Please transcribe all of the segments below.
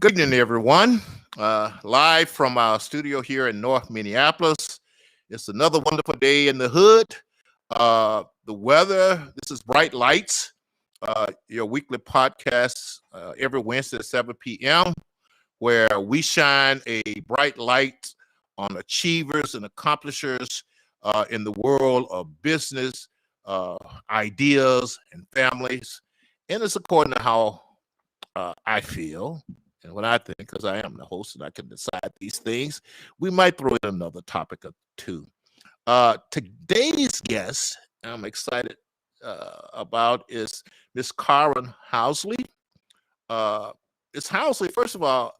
Good evening, everyone. Live from our studio here in North Minneapolis. It's another wonderful day in the hood. The weather, this is Bright Lights, your weekly podcast every Wednesday at 7 p.m., where we shine a bright light on achievers and accomplishers in the world of business, ideas, and families. And it's according to how I feel and what I think, because I am the host and I can decide these things. We might throw in another topic or two. Today's guest, I'm excited about, is Miss Karin Housley. Uh, Miss Housley, first of all,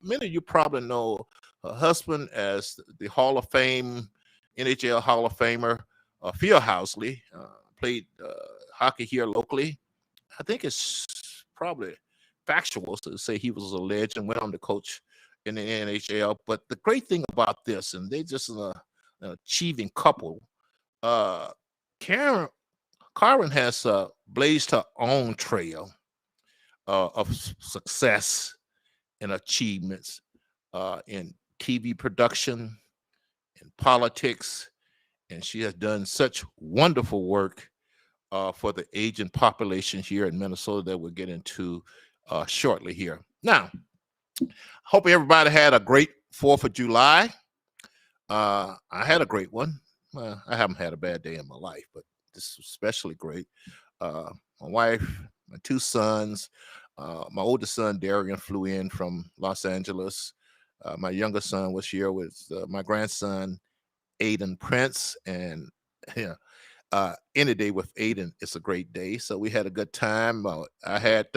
many of you probably know her husband as the Hall of Fame, NHL Hall of Famer, Phil Housley, played hockey here locally. I think it's probably factual to say he was a legend, went on to coach in the NHL. But the great thing about this, and they just an achieving couple, uh, Karen, Karin has blazed her own trail of success and achievements in TV production, in politics, and she has done such wonderful work for the aging population here in Minnesota that we'll get into shortly here. Now, hope everybody had a great 4th of July. I had a great one. I haven't had a bad day in my life, but this was especially great. My wife, my 2 sons, my oldest son, Darian, flew in from Los Angeles. My younger son was here with my grandson, Aiden Prince, and yeah, any day with Aiden is a great day. So we had a good time. I had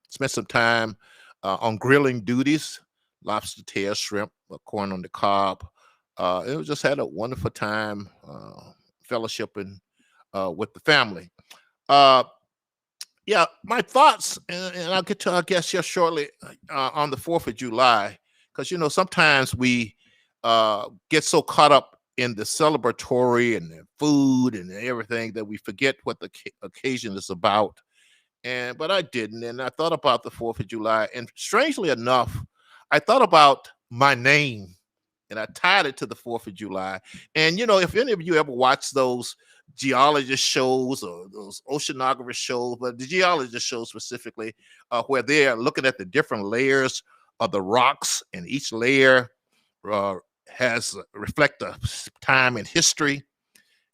spent some time on grilling duties, lobster tail, shrimp, corn on the cob. It was just had a wonderful time fellowshipping with the family. Uh, yeah, my thoughts, and I'll get to our guest here shortly on the 4th of July, because, sometimes we get so caught up in the celebratory and the food and everything that we forget what the occasion is about. But I didn't, and I thought about the 4th of July, and strangely enough, I thought about my name, and I tied it to the 4th of July. And if any of you ever watch those geologist shows or those oceanographer shows, but the geologist shows specifically, where they're looking at the different layers of the rocks, and each layer has reflect a time in history.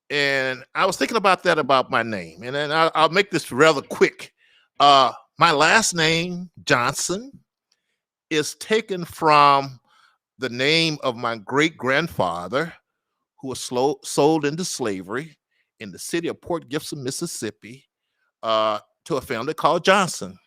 And I was thinking about that about my name, and then I'll make this rather quick. My last name, Johnson, is taken from the name of my great grandfather, who was sold into slavery in the city of Port Gibson, Mississippi, to a family called Johnson.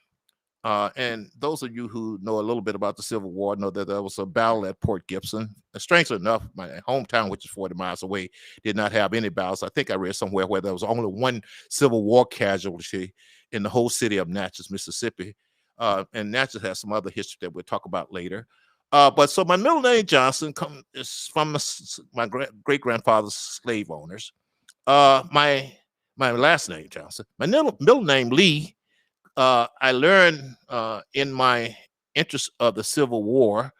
And those of you who know a little bit about the Civil War know that there was a battle at Port Gibson. And strangely enough, my hometown, which is 40 miles away, did not have any battles. I think I read somewhere where there was only one Civil War casualty in the whole city of Natchez, Mississippi. And Natchez has some other history that we'll talk about later. But so my middle name Johnson is from my great grandfather's slave owners. My last name Johnson. My middle name Lee. I learned in my interest of the Civil War,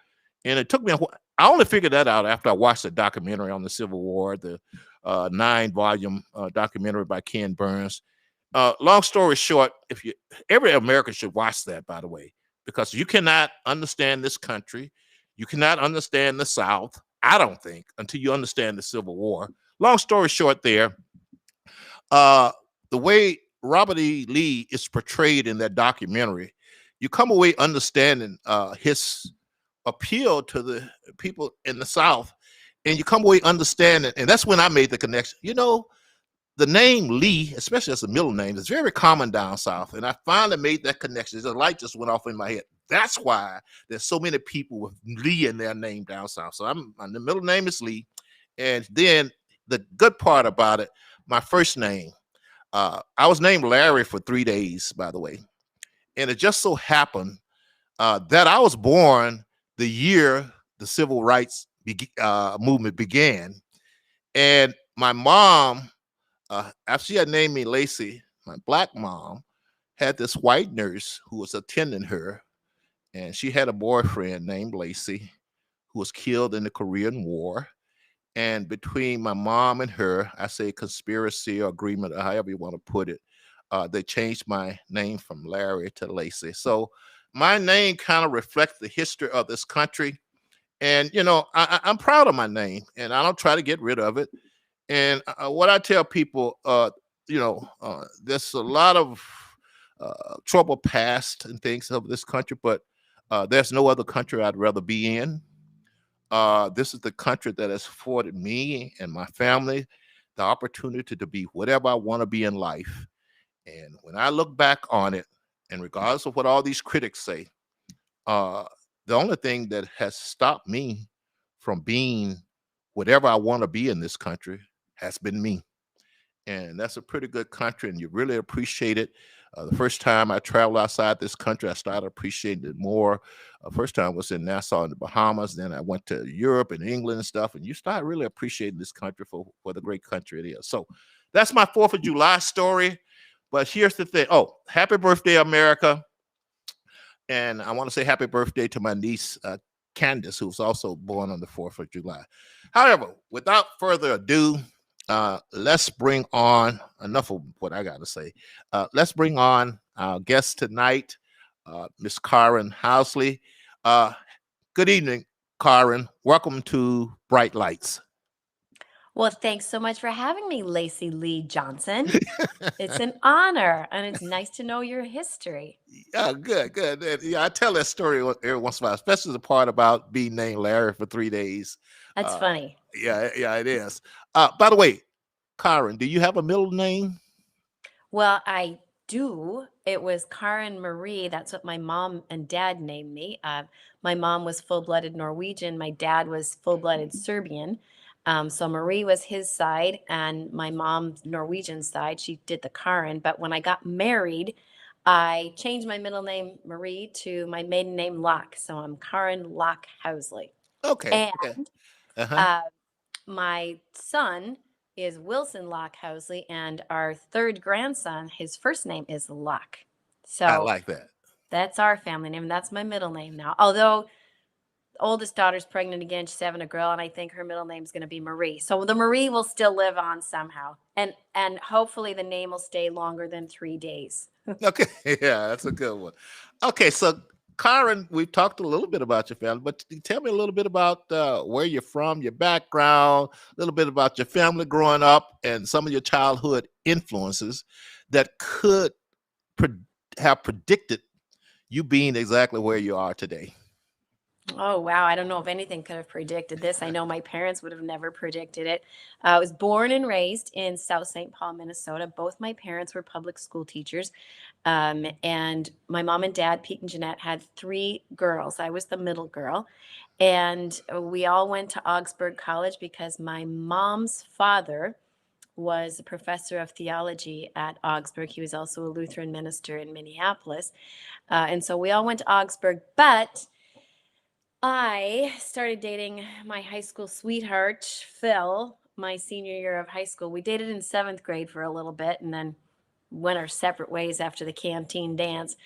and it took me I only figured that out after I watched the documentary on the Civil War, the 9-volume documentary by Ken Burns. Long story short, every American should watch that, by the way, because you cannot understand this country, you cannot understand the South, I don't think, until you understand the Civil War. Long story short, there, the way Robert E. Lee is portrayed in that documentary, you come away understanding his appeal to the people in the South, and you come away understanding, and that's when I made the connection. The name Lee, especially as a middle name, is very common down South, and I finally made that connection. The light just went off in my head. That's why there's so many people with Lee in their name down South. So the middle name is Lee, and then the good part about it, my first name. I was named Larry for 3 days, by the way. And it just so happened that I was born the year the civil rights movement began. And my mom, after she had named me Lacey, my black mom, had this white nurse who was attending her. and she had a boyfriend named Lacey who was killed in the Korean War. And between my mom and her, I say conspiracy or agreement, or however you want to put it, they changed my name from Larry to Lacey. So my name kind of reflects the history of this country. And, I'm proud of my name and I don't try to get rid of it. And what I tell people, there's a lot of trouble past and things of this country, but there's no other country I'd rather be in. This is the country that has afforded me and my family the opportunity to be whatever I want to be in life. And when I look back on it, and regardless of what all these critics say, uh, the only thing that has stopped me from being whatever I want to be in this country has been me. And that's a pretty good country, and you really appreciate it. The first time I traveled outside this country, I started appreciating it more. First time was in Nassau in the Bahamas. Then I went to Europe and England and stuff, and you start really appreciating this country for the great country it is. So that's my 4th of July story. But here's the thing. Oh, happy birthday, America. And I want to say happy birthday to my niece, Candace, who's also born on the 4th of July. However, without further ado, let's bring on enough of what I got to say. Let's bring on our guest tonight, Miss Karin Housley. Good evening, Karin. Welcome to Bright Lights. Well, thanks so much for having me, Lacey Lee Johnson. It's an honor, and it's nice to know your history. Yeah, good. Yeah, I tell that story every once in a while, especially the part about being named Larry for 3 days. That's funny. Yeah, it is. By the way, Karin, do you have a middle name? Well, I do. It was Karin Marie. That's what my mom and dad named me. My mom was full-blooded Norwegian. My dad was full-blooded Serbian. So Marie was his side, and my mom's Norwegian side. She did the Karin. But when I got married, I changed my middle name Marie to my maiden name Locke. So I'm Karin Locke Housley. Okay. And Uh-huh. my son is Wilson Locke Housley, and our 3rd grandson, his first name is Locke. So I like that. That's our family name. That's my middle name now. Although the oldest daughter's pregnant again, she's having a girl, and I think her middle name is going to be Marie. So the Marie will still live on somehow, and hopefully the name will stay longer than 3 days. Okay, yeah, that's a good one. Okay, so Karin, we talked a little bit about your family, but tell me a little bit about where you're from, your background, a little bit about your family growing up, and some of your childhood influences that could have predicted you being exactly where you are today. Oh, wow. I don't know if anything could have predicted this. I know my parents would have never predicted it. I was born and raised in South St. Paul, Minnesota. Both my parents were public school teachers. And my mom and dad, Pete and Jeanette, had 3 girls. I was the middle girl. And we all went to Augsburg College because my mom's father was a professor of theology at Augsburg. He was also a Lutheran minister in Minneapolis. And so we all went to Augsburg, but I started dating my high school sweetheart, Phil, my senior year of high school. We dated in 7th grade for a little bit and then went our separate ways after the canteen dance.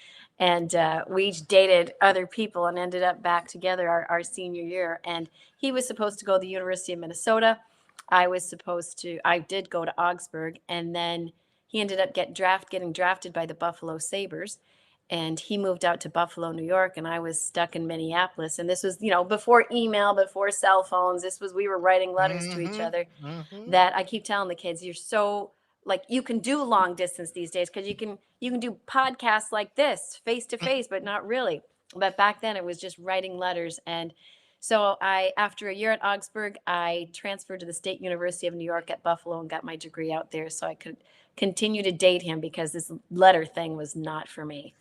And we each dated other people and ended up back together our senior year. And he was supposed to go to the University of Minnesota. I did go to Augsburg. And then he ended up getting drafted by the Buffalo Sabres. And he moved out to Buffalo, New York, and I was stuck in Minneapolis. And this was, before email, before cell phones. We were writing letters to each other. That I keep telling the kids, you're so, like, you can do long distance these days because you can do podcasts like this face to face, but not really. But back then it was just writing letters. And so after a year at Augsburg, I transferred to the State University of New York at Buffalo and got my degree out there so I could continue to date him because this letter thing was not for me.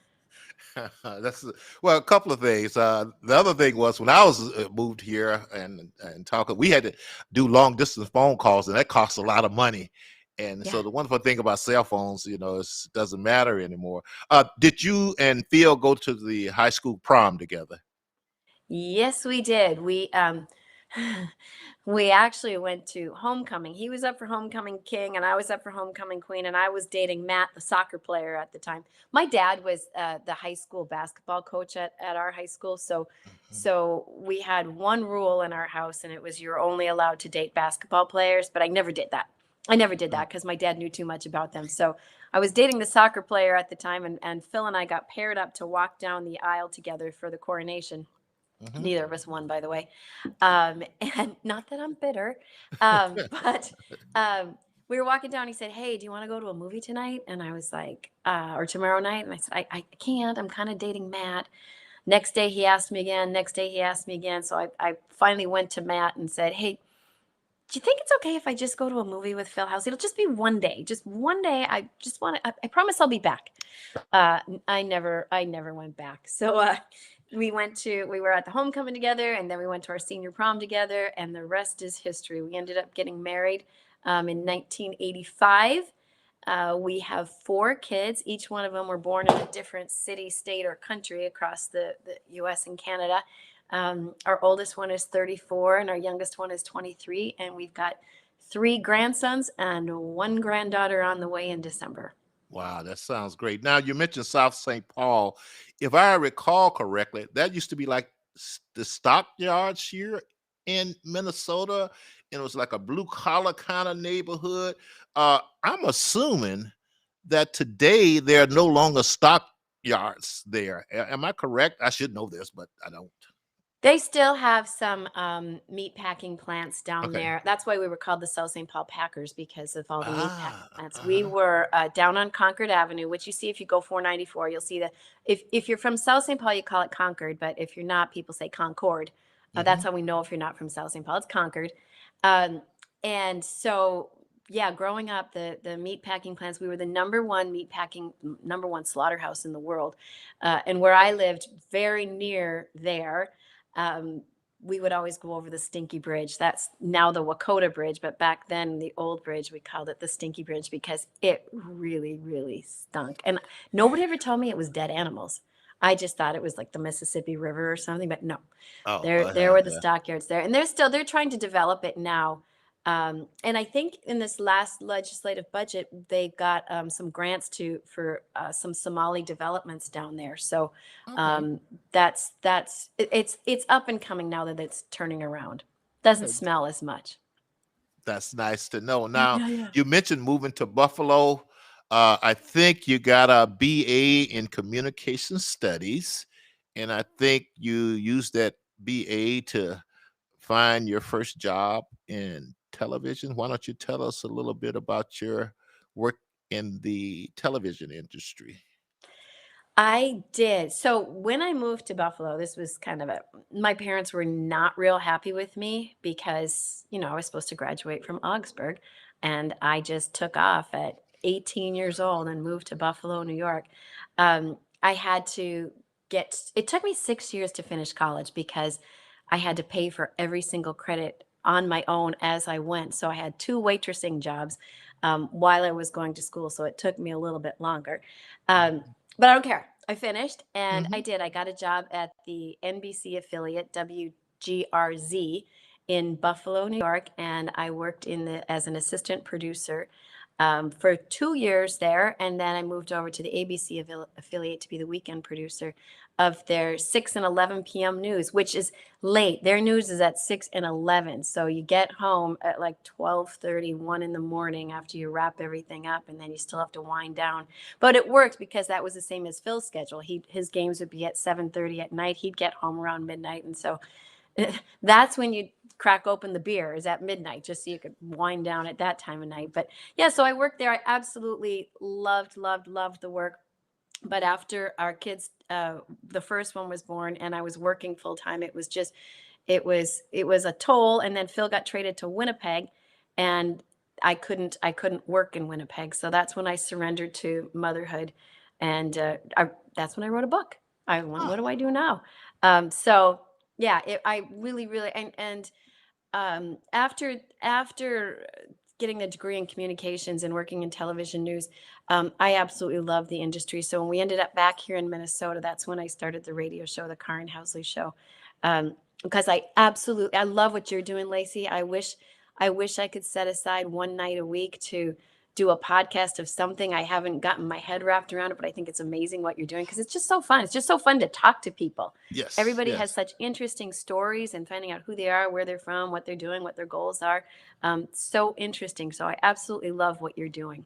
Well, a couple of things. The other thing was when I was moved here and talking, we had to do long distance phone calls, and that costs a lot of money. And so the wonderful thing about cell phones, it doesn't matter anymore. Did you and Phil go to the high school prom together? Yes, we did. We actually went to homecoming. He was up for homecoming king, and I was up for homecoming queen. And I was dating Matt, the soccer player at the time. My dad was the high school basketball coach at our high school, so Mhm. so we had one rule in our house, and it was you're only allowed to date basketball players. But I never did that. I never did Mm. that because my dad knew too much about them. So I was dating the soccer player at the time, and Phil and I got paired up to walk down the aisle together for the coronation. Mhm. Neither of us won, by the way. And not that I'm bitter, but we were walking down. He said, "Hey, do you want to go to a movie tonight?" And I was like, "Or tomorrow night?" And I said, I can't. I'm kind of dating Matt." Next day, he asked me again. Next day, he asked me again. So I finally went to Matt and said, "Hey, do you think it's okay if I just go to a movie with Phil House? It'll just be one day. Just one day. I just want to, I promise I'll be back." I never went back. So we were at the homecoming together, and then we went to our senior prom together, and the rest is history. We ended up getting married in 1985. We have four kids. Each one of them were born in a different city, state, or country across the US and Canada. Our oldest one is 34, and our youngest one is 23, and we've got three grandsons and one granddaughter on the way in December. Wow, that sounds great. Now you mentioned South St. Paul. If I recall correctly, that used to be like the stockyards here in Minnesota, and it was like a blue collar kind of neighborhood. I'm assuming that today there are no longer stockyards there. Am I correct? I should know this, but I don't. They still have some meat packing plants down Okay. there. That's why we were called the South St. Paul Packers, because of all the meat packing Ah, plants. We uh-huh. were down on Concord Avenue, which you see if you go 494. You'll see that if you're from South St. Paul, you call it Concord, but if you're not, people say Concord. That's Hmm. how we know if you're not from South St. Paul. It's Concord. Um, and so, yeah, growing up, the meat packing plants, we were the number one slaughterhouse in the world. And where I lived, very near there, um, we would always go over the Stinky Bridge. That's now the Wakota Bridge, but back then, the old bridge, we called it the Stinky Bridge because it really, really stunk. And nobody ever told me it was dead animals. I just thought it was like the Mississippi River or something, but no, Oh, there uh-huh, were the yeah. stockyards there, and they're trying to develop it now. And I think in this last legislative budget, they got some grants for some Somali developments down there. So Okay. um, it's up and coming now that it's turning around. Doesn't Okay. smell as much. That's nice to know. Yeah, Now, yeah. you mentioned moving to Buffalo. I think you got a BA in communication studies, and I think you used that BA to find your first job in television. Why don't you tell us a little bit about your work in the television industry? I did. So when I moved to Buffalo, this was kind of my parents were not real happy with me because, I was supposed to graduate from Augsburg, and I just took off at 18 years old and moved to Buffalo, New York. I had to it took me 6 years to finish college because I had to pay for every single credit on my own as I went. So I had two waitressing jobs while I was going to school. So it took me a little bit longer. Um, but I don't care. I finished and I Mm-hmm. did. I got a job at the NBC affiliate, WGRZ, in Buffalo, New York. And I worked as an assistant producer for 2 years there. And then I moved over to the ABC affiliate to be the weekend producer of their 6 and 11 p.m. news, which is late. Their news is at 6 and 11. So you get home at like 12:31 in the morning after you wrap everything up, and then you still have to wind down. But it worked because that was the same as Phil's schedule. His games would be at 7:30 at night. He'd get home around midnight. And so that's when you crack open the beer, is at midnight, just so you could wind down at that time of night. But yeah, so I worked there. I absolutely loved the work. But after our kids, the first one was born and I was working full time, it was a toll. And then Phil got traded to Winnipeg, and I couldn't work in Winnipeg. So that's when I surrendered to motherhood, and that's when I wrote a book. I went, what do I do now? So yeah, I really, really, and after getting a degree in communications and working in television news, I absolutely love the industry. So when we ended up back here in Minnesota, that's when I started the radio show, the Karin Housley Show, because I love what you're doing, Lacey. I wish I could set aside one night a week to do a podcast of something. I haven't gotten my head wrapped around it, but I think it's amazing what you're doing because it's just so fun. It's just so fun to talk to people. Yes, Everybody has yes. such interesting stories and finding out who they are, where they're from, what they're doing, what their goals are. So interesting. So I absolutely love what you're doing.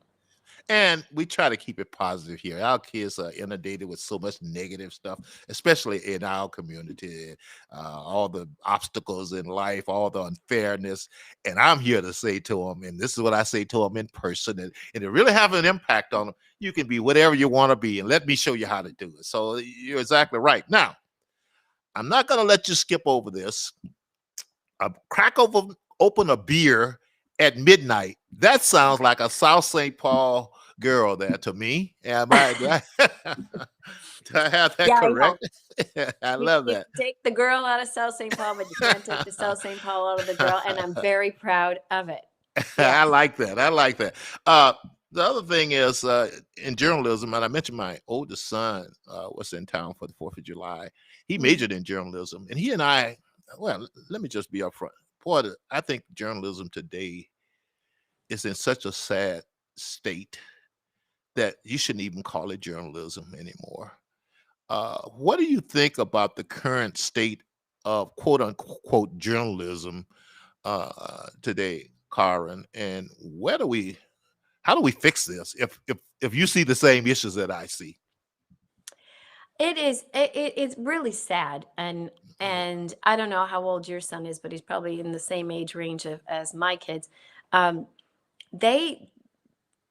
And we try to keep it positive here. Our kids are inundated with so much negative stuff, especially in our community, all the obstacles in life, all the unfairness. And I'm here to say to them, and this is what I say to them in person, and it really have an impact on them. You can be whatever you want to be, and let me show you how to do it. So you're exactly right. Now, I'm not going to let you skip over this. Open a beer at midnight. That sounds like a South St. Paul girl there to me. Do I have that Yeah, I know. correct? I love You that. take the girl out of South St. Paul, but you can't take the South St. Paul out of the girl. And I'm very proud of it. I Yes. like that. I like that. Uh, the other thing is in journalism, and I mentioned my oldest son was in town for the 4th of July. He majored in journalism, and he and I, well, let me just be upfront. Boy, I think journalism today is in such a sad state that you shouldn't even call it journalism anymore. What do you think about the current state of quote unquote journalism today, Karin? And how do we fix this? If you see the same issues that I see, It's really sad. And I don't know how old your son is, but he's probably in the same age range as my kids. Um, they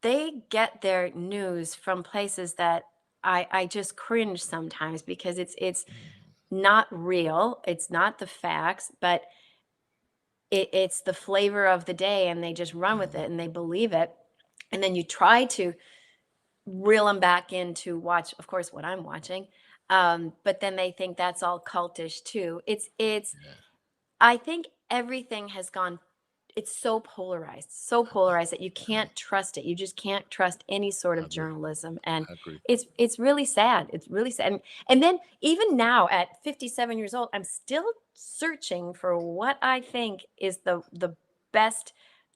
they get their news from places that I just cringe sometimes because it's not real. It's not the facts, but it's the flavor of the day, and they just run with it and they believe it. And then you try to reel them back in to watch, of course, what I'm watching. But then they think that's all cultish too. yeah, I think everything has gone, it's so polarized that you I, can't trust it. You just can't trust any sort I of agree. journalism. And I agree. it's really sad. It's really sad. And then even now at 57 years old, I'm still searching for what I think is the best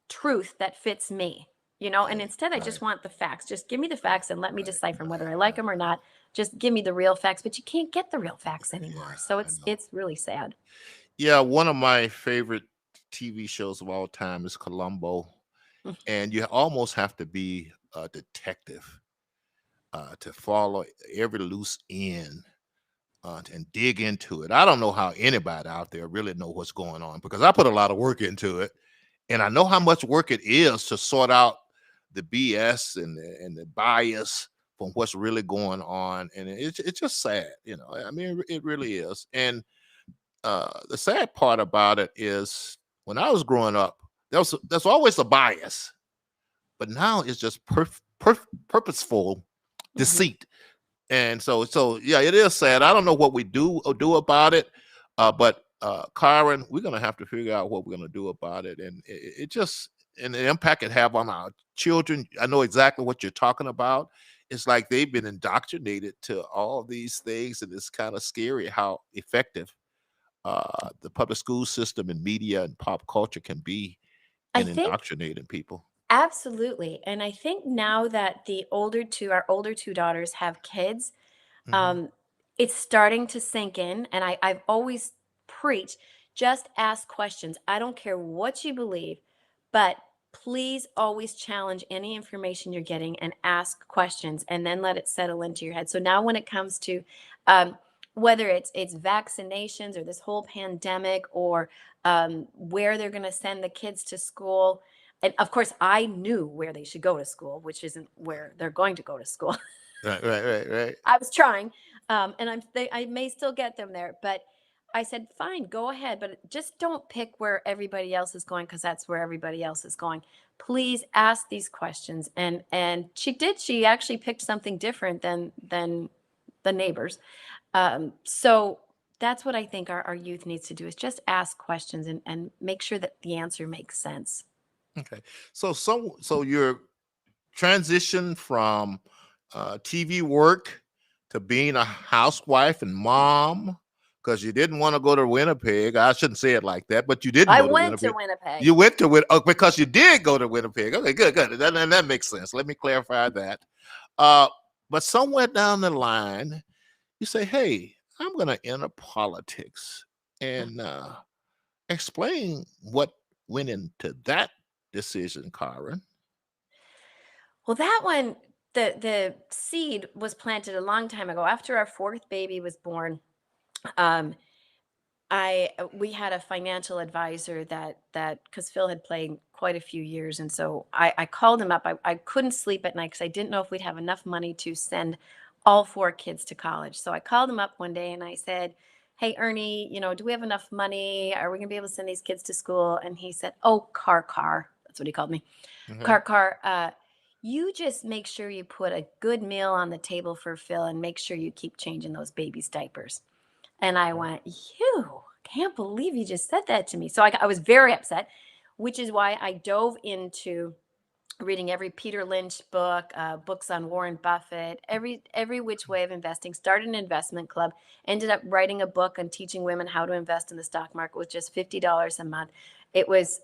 truth that fits me. And Right, instead I right, just want the facts. Just give me the facts and let me right, decipher them, right, whether I like right. them or not. Just give me the real facts, but you can't get the real facts anymore. Yeah, So I know. it's really sad. Yeah, one of my favorite TV shows of all time is Columbo, and you almost have to be a detective to follow every loose end and dig into it. I don't know how anybody out there really know what's going on because I put a lot of work into it, and I know how much work it is to sort out the BS and the bias from what's really going on, and it's just sad, I mean, it really is. And the sad part about it is when I was growing up, there's always a bias, but now it's just purposeful Mhm. deceit. And so yeah, it is sad. I don't know what we do about it, but Karen, we're gonna have to figure out what we're gonna do about it, and it just and the impact it have on our children. I know exactly what you're talking about. It's like they've been indoctrinated to all these things, and it's kind of scary how effective the public school system and media and pop culture can be I in think indoctrinating people. absolutely. And I think now that our older two daughters have kids, Hmm. um, it's starting to sink in. And I've always preached, just ask questions. I don't care what you believe, but please always challenge any information you're getting and ask questions and then let it settle into your head. So now when it comes to um, whether it's vaccinations or this whole pandemic or where they're going to send the kids to school, and of course I knew where they should go to school, which isn't where they're going to go to school. Right, right, right, right. I was trying, and I may still get them there, but I said, fine, go ahead, but just don't pick where everybody else is going because that's where everybody else is going. Please ask these questions, and she did. She actually picked something different than the neighbors. So that's what I think our youth needs to do is just ask questions and make sure that the answer makes sense. Okay. So your transition from TV work to being a housewife and mom, because you didn't want to go to Winnipeg. I shouldn't say it like that, but you didn't I go to went to Winnipeg. Winnipeg. You went to because you did go to Winnipeg. Okay, good, good. That makes sense. Let me clarify that. But somewhere down the line, you say, "Hey, I'm going to enter politics," and explain what went into that decision, Karin. Well, that one, the seed was planted a long time ago. After our fourth baby was born, um, we had a financial advisor that because Phil had played quite a few years, and so I called him up. I couldn't sleep at night because I didn't know if we'd have enough money to send all four kids to college. So I called him up one day and I said, "Hey Ernie, do we have enough money? Are we gonna be able to send these kids to school?" And he said, "Oh, car, that's what he called me. Mhm. Car, you just make sure you put a good meal on the table for Phil and make sure you keep changing those babies' diapers." And I went, "You can't believe you just said that to me." So I was very upset, which is why I dove into reading every Peter Lynch book, books on Warren Buffett, every which way of investing. Started an investment club. Ended up writing a book on teaching women how to invest in the stock market with just $50 a month. It was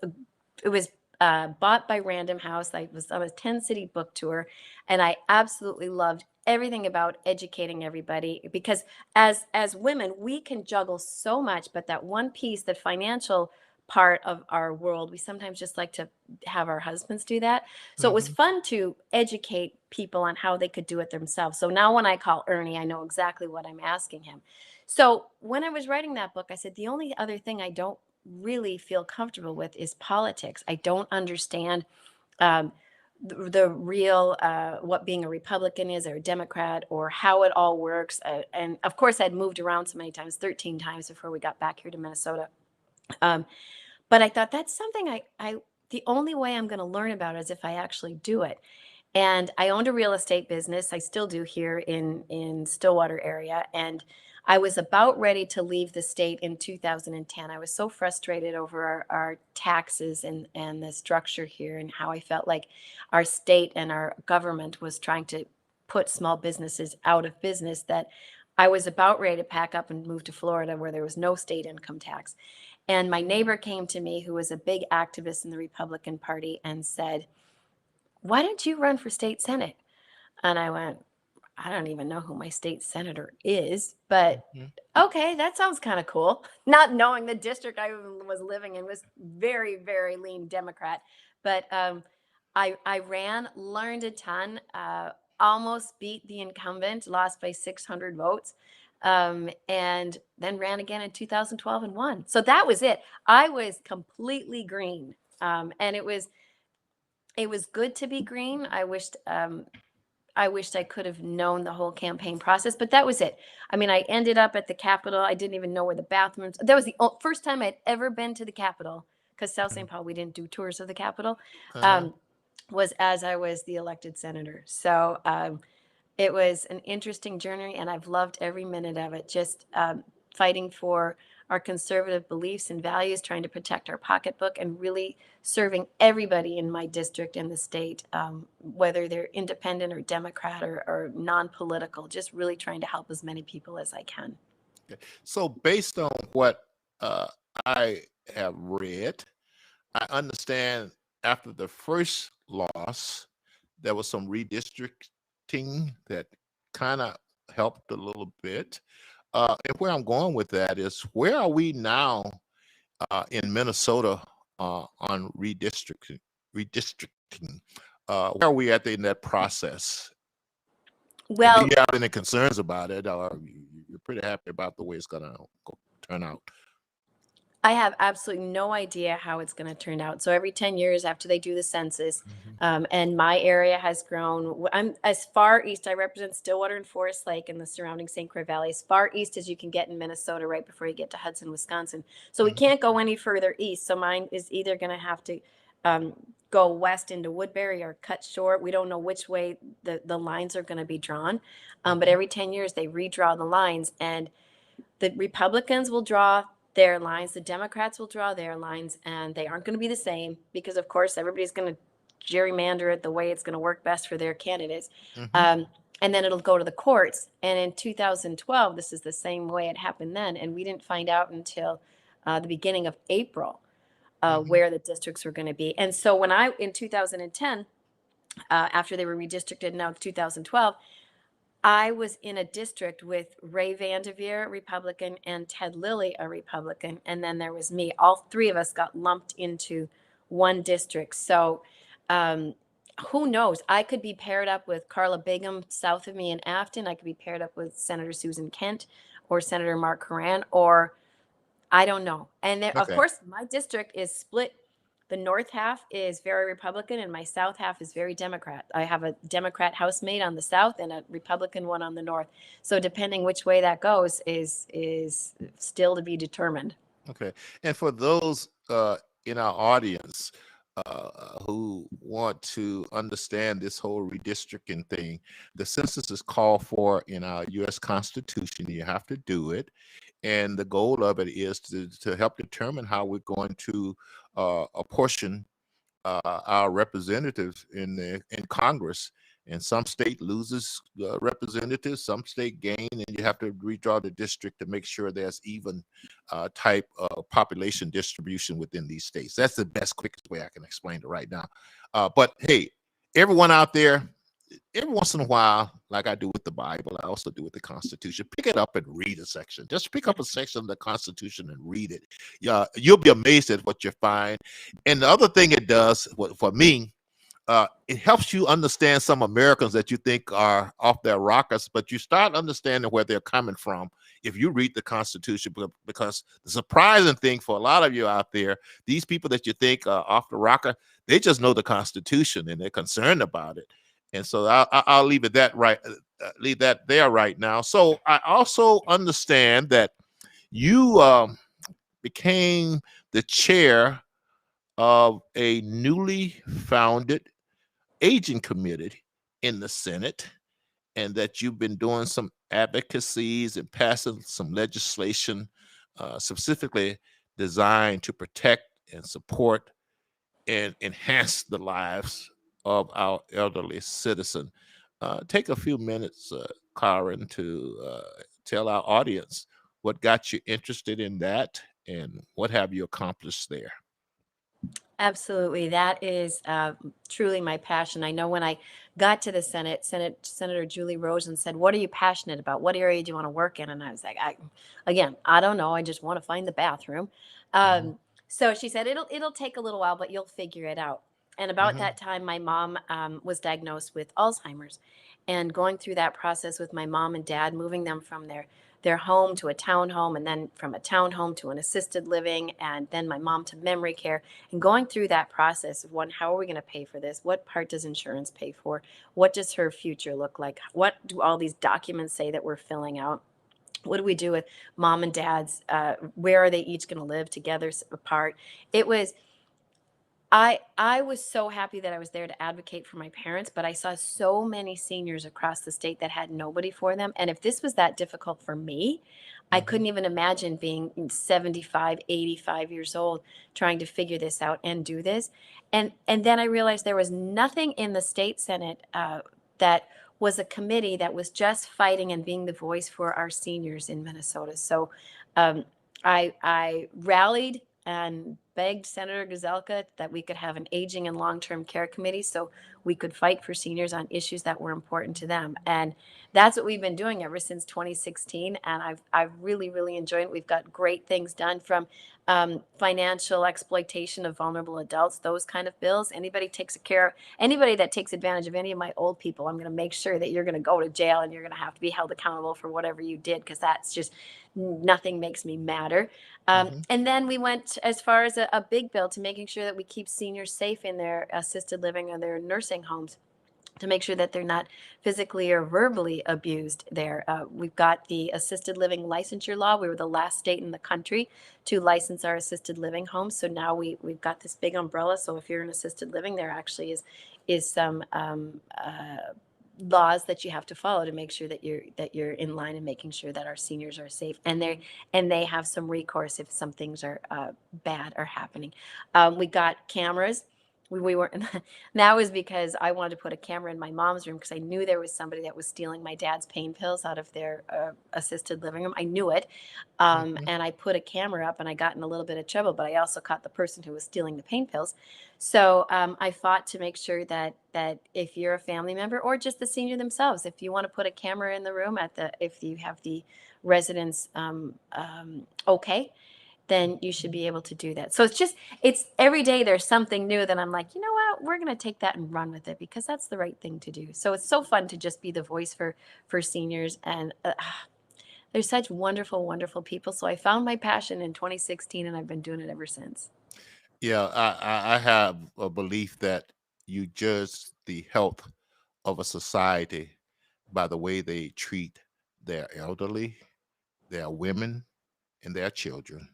bought by Random House. I was on a 10-city book tour, and I absolutely loved everything about educating everybody because as women we can juggle so much, but that one piece, that financial part of our world, we sometimes just like to have our husbands do that. So it was Mhm. fun to educate people on how they could do it themselves. So now when I call Ernie, I know exactly what I'm asking him. So when I was writing that book, I said the only other thing I don't really feel comfortable with is politics. I don't understand um, the real what being a Republican is or a Democrat or how it all works. And of course, I'd moved around so many times, 13 times before we got back here to Minnesota. Um, but I thought that's something the only way I'm going to learn about is if I actually do it. And I owned a real estate business. I still do here in Stillwater area. And I was about ready to leave the state in 2010. I was so frustrated over our taxes and the structure here and how I felt like our state and our government was trying to put small businesses out of business that I was about ready to pack up and move to Florida where there was no state income tax. And my neighbor came to me, who was a big activist in the Republican Party, and said, "Why don't you run for state Senate?" And I went, "I don't even know who my state senator is, but Mhm. okay, that sounds kind of cool." Not knowing the district I was living in was very, very lean Democrat. But I ran, learned a ton, almost beat the incumbent, lost by 600 votes, and then ran again in 2012 and won. So that was it. I was completely green. And it was good to be green. I wished I could have known the whole campaign process, but that was it. I mean, I ended up at the Capitol. I didn't even know where the bathrooms. That was the first time I'd ever been to the Capitol, because South St. Paul, we didn't do tours of the Capitol. Uh-huh. Um, was as I was the elected senator. So it was an interesting journey, and I've loved every minute of it. Just fighting for our conservative beliefs and values, trying to protect our pocketbook, and really serving everybody in my district and the state, whether they're independent or Democrat or non-political. Just really trying to help as many people as I can. Okay. So based on what uh, I have read, I understand after the first loss, there was some redistricting that kind of helped a little bit. And where I'm going with that is, where are we now in Minnesota on redistricting? Redistricting. Where are we at in that process? And do Well, you have any concerns about it, or you're pretty happy about the way it's gonna turn out? I have absolutely no idea how it's going to turn out. So every 10 years after they do the census, Mhm. and my area has grown. I'm as far east. I represent Stillwater and Forest Lake and the surrounding St. Croix Valley, as far east as you can get in Minnesota, right before you get to Hudson, Wisconsin. So we Mhm. can't go any further east. So mine is either going to have to um, go west into Woodbury or cut short. We don't know which way the lines are going to be drawn. But Mhm. every 10 years, they redraw the lines. And the Republicans will draw their lines. The Democrats will draw their lines, and they aren't going to be the same because, of course, everybody's going to gerrymander it the way it's going to work best for their candidates. Mm-hmm. And then it'll go to the courts. And in 2012, this is the same way it happened then. And we didn't find out until the beginning of April Mm-hmm. where the districts were going to be. And so when in 2010, after they were redistricted, now 2012, I was in a district with Ray Vanderveer, Republican, and Ted Lilly, a Republican. And then there was me. All three of us got lumped into one district. So who knows? I could be paired up with Carla Bingham south of me in Afton. I could be paired up with Senator Susan Kent or Senator Mark Horan, or I don't know. And then, of Okay. course, my district is split. The north half is very Republican and my south half is very Democrat. I have a Democrat housemate on the south and a Republican one on the north. So depending which way that goes is still to be determined. Okay. And for those in our audience who want to understand this whole redistricting thing, the census is called for in our U.S. Constitution. You have to do it. And the goal of it is to help determine how we're going to apportion our representatives in Congress. And some state loses representatives, some state gain, and you have to redraw the district to make sure there's even type of population distribution within these states. That's the best, quickest way I can explain it right now. But hey, everyone out there, every once in a while, like I do with the Bible, I also do with the Constitution, pick it up and read a section. Just pick up a section of the Constitution and read it. You'll be amazed at what you find. And the other thing it does for me, it helps you understand some Americans that you think are off their rockers, but you start understanding where they're coming from if you read the Constitution. Because the surprising thing for a lot of you out there, these people that you think are off the rocker, they just know the Constitution and they're concerned about it. And so I'll leave it that right, leave that there right now. So I also understand that you became the chair of a newly founded aging committee in the Senate, and that you've been doing some advocacies and passing some legislation specifically designed to protect and support and enhance the lives of our elderly citizen. Take a few minutes, Karin, to tell our audience what got you interested in that and what have you accomplished there. Absolutely. That is truly my passion. I know when I got to the Senate, Senator Julie Rosen said, "What are you passionate about? What area do you want to work in?" And I was like, I don't know. I just want to find the bathroom. Mm-hmm. So she said, it'll take a little while, but you'll figure it out. And about Mm-hmm. that time, my mom was diagnosed with Alzheimer's, and going through that process with my mom and dad, moving them from their home to a townhome, and then from a townhome to an assisted living, and then my mom to memory care, and going through that process of, one, how are we going to pay for this? What part does insurance pay for? What does her future look like? What do all these documents say that we're filling out? What do we do with mom and dad's? Where are they each going to live together, apart? It was, I was so happy that I was there to advocate for my parents, but I saw so many seniors across the state that had nobody for them. And if this was that difficult for me, I Mm-hmm. couldn't even imagine being 75, 85 years old trying to figure this out and do this. And then I realized there was nothing in the state Senate that was a committee that was just fighting and being the voice for our seniors in Minnesota. So um, I rallied and begged Senator Gazelka that we could have an aging and long-term care committee so we could fight for seniors on issues that were important to them. And that's what we've been doing ever since 2016. And I've really, really enjoyed it. We've got great things done, from financial exploitation of vulnerable adults, those kind of bills. Anybody that takes advantage of any of my old people, I'm going to make sure that you're going to go to jail and you're going to have to be held accountable for whatever you did, because that's just, nothing makes me madder. Mm-hmm. And then we went as far as a big bill to making sure that we keep seniors safe in their assisted living or their nursing homes, to make sure that they're not physically or verbally abused there. We've got the assisted living licensure law. We were the last state in the country to license our assisted living homes. So now we've got this big umbrella. So if you're in assisted living, there actually is some laws that you have to follow to make sure that you're in line and making sure that our seniors are safe, and they have some recourse if some things are bad are happening. We got cameras. We weren't. That was because I wanted to put a camera in my mom's room because I knew there was somebody that was stealing my dad's pain pills out of their assisted living room. I knew it, Mhm. and I put a camera up, and I got in a little bit of trouble. But I also caught the person who was stealing the pain pills. So I fought to make sure that if you're a family member or just the senior themselves, if you want to put a camera in the room if you have the residents okay, then you should be able to do that. So it's every day there's something new that I'm like, you know what, we're going to take that and run with it because that's the right thing to do. So it's so fun to just be the voice for seniors, and they're such wonderful, wonderful people. So I found my passion in 2016, and I've been doing it ever since. Yeah, I have a belief that you judge the health of a society by the way they treat their elderly, their women, and their children.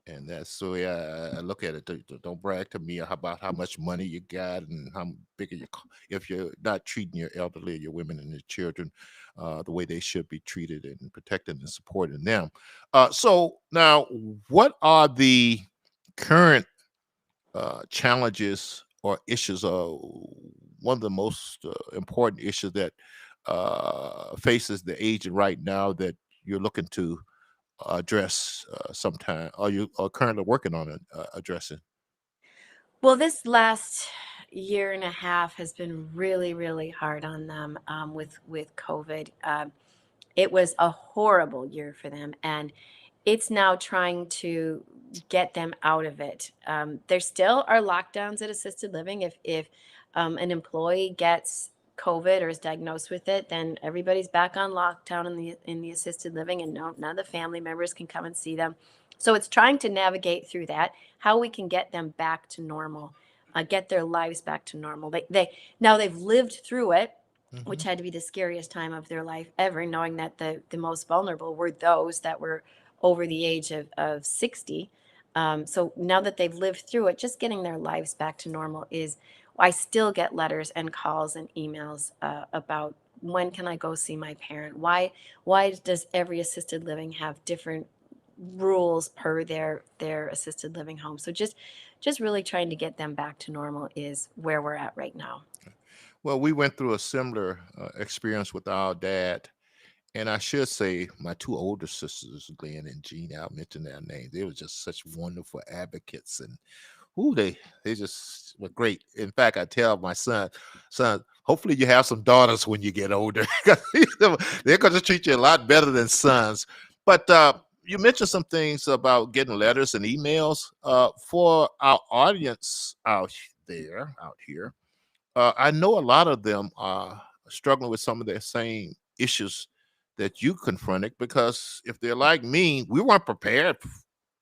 And that's the way I look at it. Don't brag to me about how much money you got and how big are your if you're not treating your elderly, your women, and your children the way they should be treated and protecting and supporting them. So now, what are the current challenges or issues? One of the most important issues that faces the agent right now that you're looking to address sometime, or you are currently working on it, addressing? Well, this last year and a half has been really, really hard on them with COVID. It was a horrible year for them, and it's now trying to get them out of it. There still are lockdowns at assisted living. If an employee gets COVID or is diagnosed with it, then everybody's back on lockdown in the assisted living, and none of the family members can come and see them. So it's trying to navigate through that, how we can get them back to normal, get their lives back to normal. They now they've lived through it, Hmm. which had to be the scariest time of their life ever, knowing that the most vulnerable were those that were over the age of 60. So now that they've lived through it, just getting their lives back to normal is, I still get letters and calls and emails about when can I go see my parent? Why does every assisted living have different rules per their assisted living home? So just really trying to get them back to normal is where we're at right now. Well, we went through a similar experience with our dad. And I should say, my two older sisters, Glenn and Jean, I'll mention their names. They were just such wonderful advocates, and who they just were great. In fact, I tell my son, hopefully you have some daughters when you get older, 'cause they're going to treat you a lot better than sons. But you mentioned some things about getting letters and emails for our audience out here. I know a lot of them are struggling with some of the same issues that you confronted, because if they're like me, we weren't prepared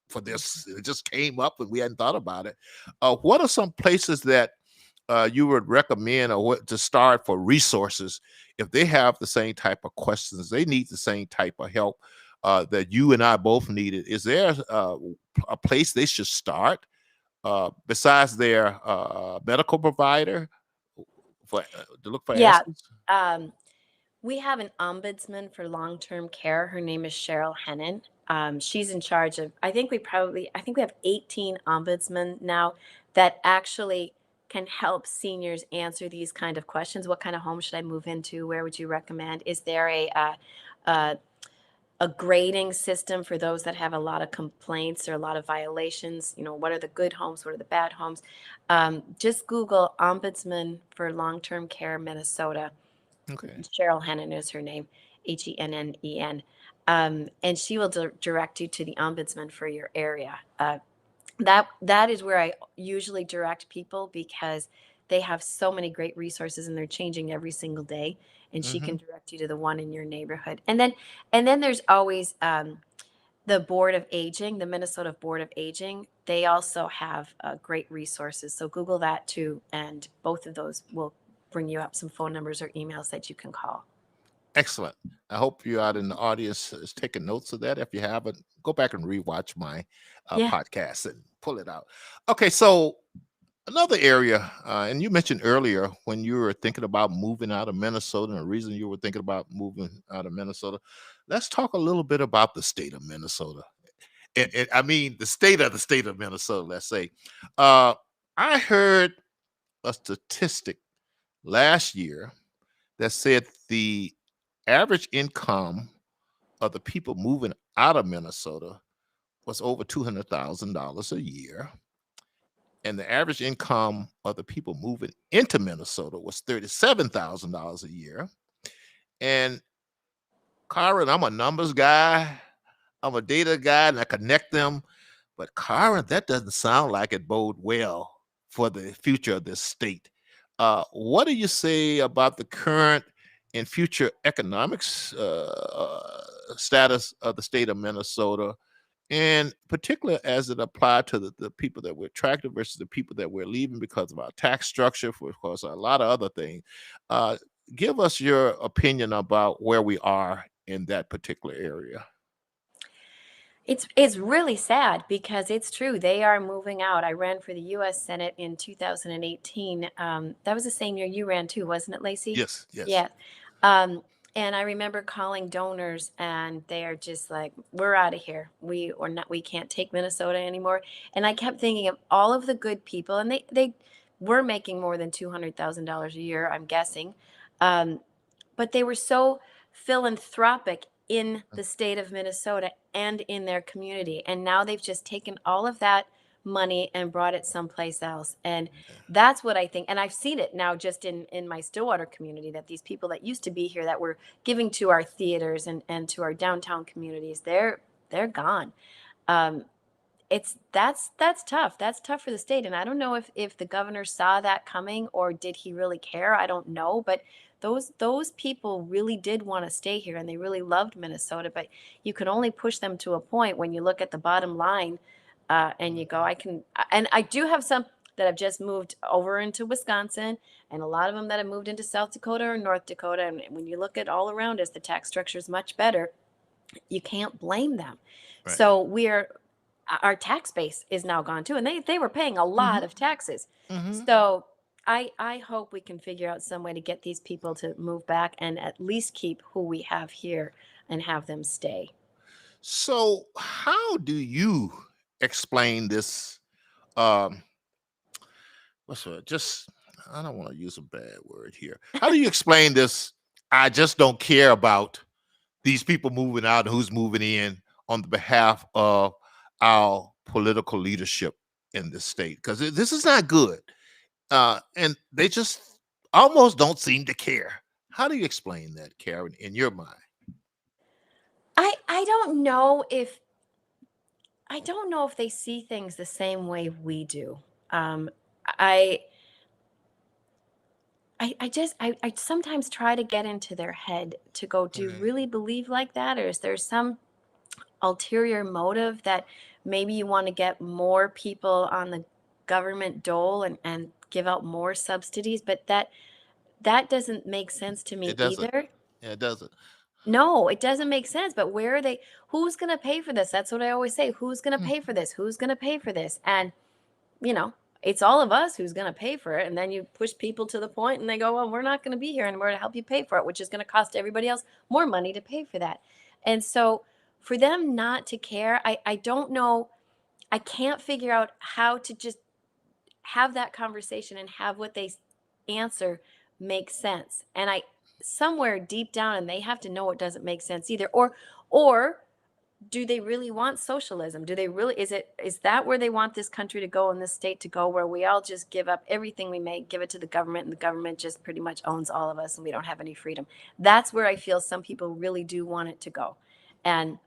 for this. It just came up and we hadn't thought about it. What are some places that you would recommend, or what to start for resources if they have the same type of questions, they need the same type of help that you and I both needed? Is there a place they should start besides their medical provider for to look for Yeah. answers? Um, we have an ombudsman for long-term care. Her name is Cheryl Hennon. She's in charge of, I think we have 18 ombudsmen now that actually can help seniors answer these kind of questions. What kind of home should I move into? Where would you recommend? Is there uh, a grading system for those that have a lot of complaints or a lot of violations? You know, what are the good homes? What are the bad homes? Just Google Ombudsman for Long-Term Care Minnesota. Okay. Cheryl Hennon is her name, Hennen. And she will direct you to the ombudsman for your area. That is where I usually direct people because they have so many great resources and they're changing every single day. And she Hmm. can direct you to the one in your neighborhood. And then there's always the Board of Aging, the Minnesota Board of Aging. They also have great resources. So Google that too, and both of those will bring you up some phone numbers or emails that you can call. Excellent. I hope you out in the audience is taking notes of that. If you haven't, go back and rewatch my Yeah. podcast and pull it out. Okay, so Another area, and you mentioned earlier when you were thinking about moving out of Minnesota, and the reason you were thinking about moving out of Minnesota. Let's talk a little bit about the state of Minnesota. I mean, the state of Minnesota, let's say. Uh, I heard a statistic last year that said the average income of the people moving out of Minnesota was over $200,000 a year. And the average income of the people moving into Minnesota was $37,000 a year. And Karin, I'm a numbers guy, I'm a data guy, and I connect them. But Karin, that doesn't sound like it bode well for the future of this state. What do you say about the current and future economics status of the state of Minnesota? And particularly as it applied to the people that we're attracted versus the people that we're leaving because of our tax structure, for of course, a lot of other things. Uh, Give us your opinion about where we are in that particular area. It's really sad because it's true. They are moving out. I ran for the U.S. Senate in 2018. That was the same year you ran too, wasn't it, Lacey? Yes, yes. Yeah. Um, and I remember calling donors, and they are just like, "We're out of here. We can't take Minnesota anymore." And I kept thinking of all of the good people, and they were making more than $200,000 a year, I'm guessing. Um, but they were so philanthropic in the state of Minnesota and in their community. And now they've just taken all of that money and brought it someplace else. And that's what I think. And I've seen it now just in my Stillwater community, that these people that used to be here that were giving to our theaters and to our downtown communities, they're gone. Um, that's tough. That's tough for the state. And I don't know if the governor saw that coming, or did he really care? I don't know. But those people really did want to stay here, and they really loved Minnesota. But you can only push them to a point when you look at the bottom line, and you go, and I do have some that have just moved over into Wisconsin, and a lot of them that have moved into South Dakota or North Dakota. And when you look at all around us, the tax structure is much better. You can't blame them. Right. So our tax base is now gone too, and they were paying a lot of taxes. So I hope we can figure out some way to get these people to move back and at least keep who we have here and have them stay. So, how do you explain this? Um, just I don't want to use a bad word here. How do you explain this? I just don't care about these people moving out and who's moving in on the behalf of our political leadership in this state, because this is not good. And they just almost don't seem to care. How do you explain that, Karin, in your mind? I don't know if they see things the same way we do. I sometimes try to get into their head to go, do you really believe like that? Or is there some ulterior motive that maybe you want to get more people on the government dole and give out more subsidies? But that doesn't make sense to me either. Yeah, it doesn't. No, it doesn't make sense. But who's going to pay for this? That's what I always say. Who's going to pay for this? Who's going to pay for this? And, it's all of us who's going to pay for it. And then you push people to the point and they go, well, we're not going to be here anymore to help you pay for it, which is going to cost everybody else more money to pay for that. And so for them not to care, I don't know. I can't figure out how to just have that conversation and have what they answer make sense. And somewhere deep down, and they have to know it doesn't make sense either. Or do they really want socialism? Do they really, is that where they want this country to go and this state to go, where we all just give up everything we make, give it to the government, and the government just pretty much owns all of us and we don't have any freedom? That's where I feel some people really do want it to go. And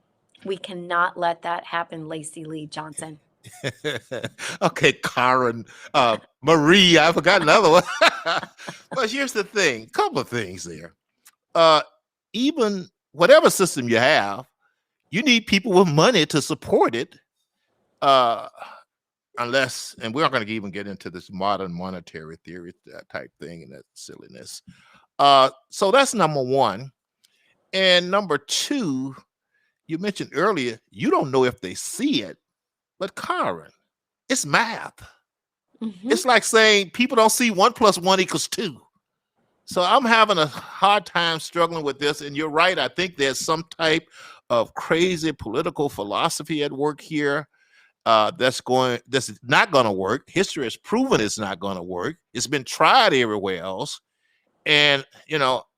we cannot let that happen, Lacey Lee Johnson. Okay, Karin, Marie, I forgot another one. But here's the thing, couple of things there. Even whatever system you have, you need people with money to support it. Unless, and we're not going to even get into this modern monetary theory type thing and that silliness. So that's number one. And number two, you mentioned earlier, you don't know if they see it, but Karin, it's math. Mm-hmm. It's like saying people don't see 1 + 1 = 2. So I'm having a hard time struggling with this. And you're right. I think there's some type of crazy political philosophy at work here that's not going to work. History has proven it's not going to work. It's been tried everywhere else. And,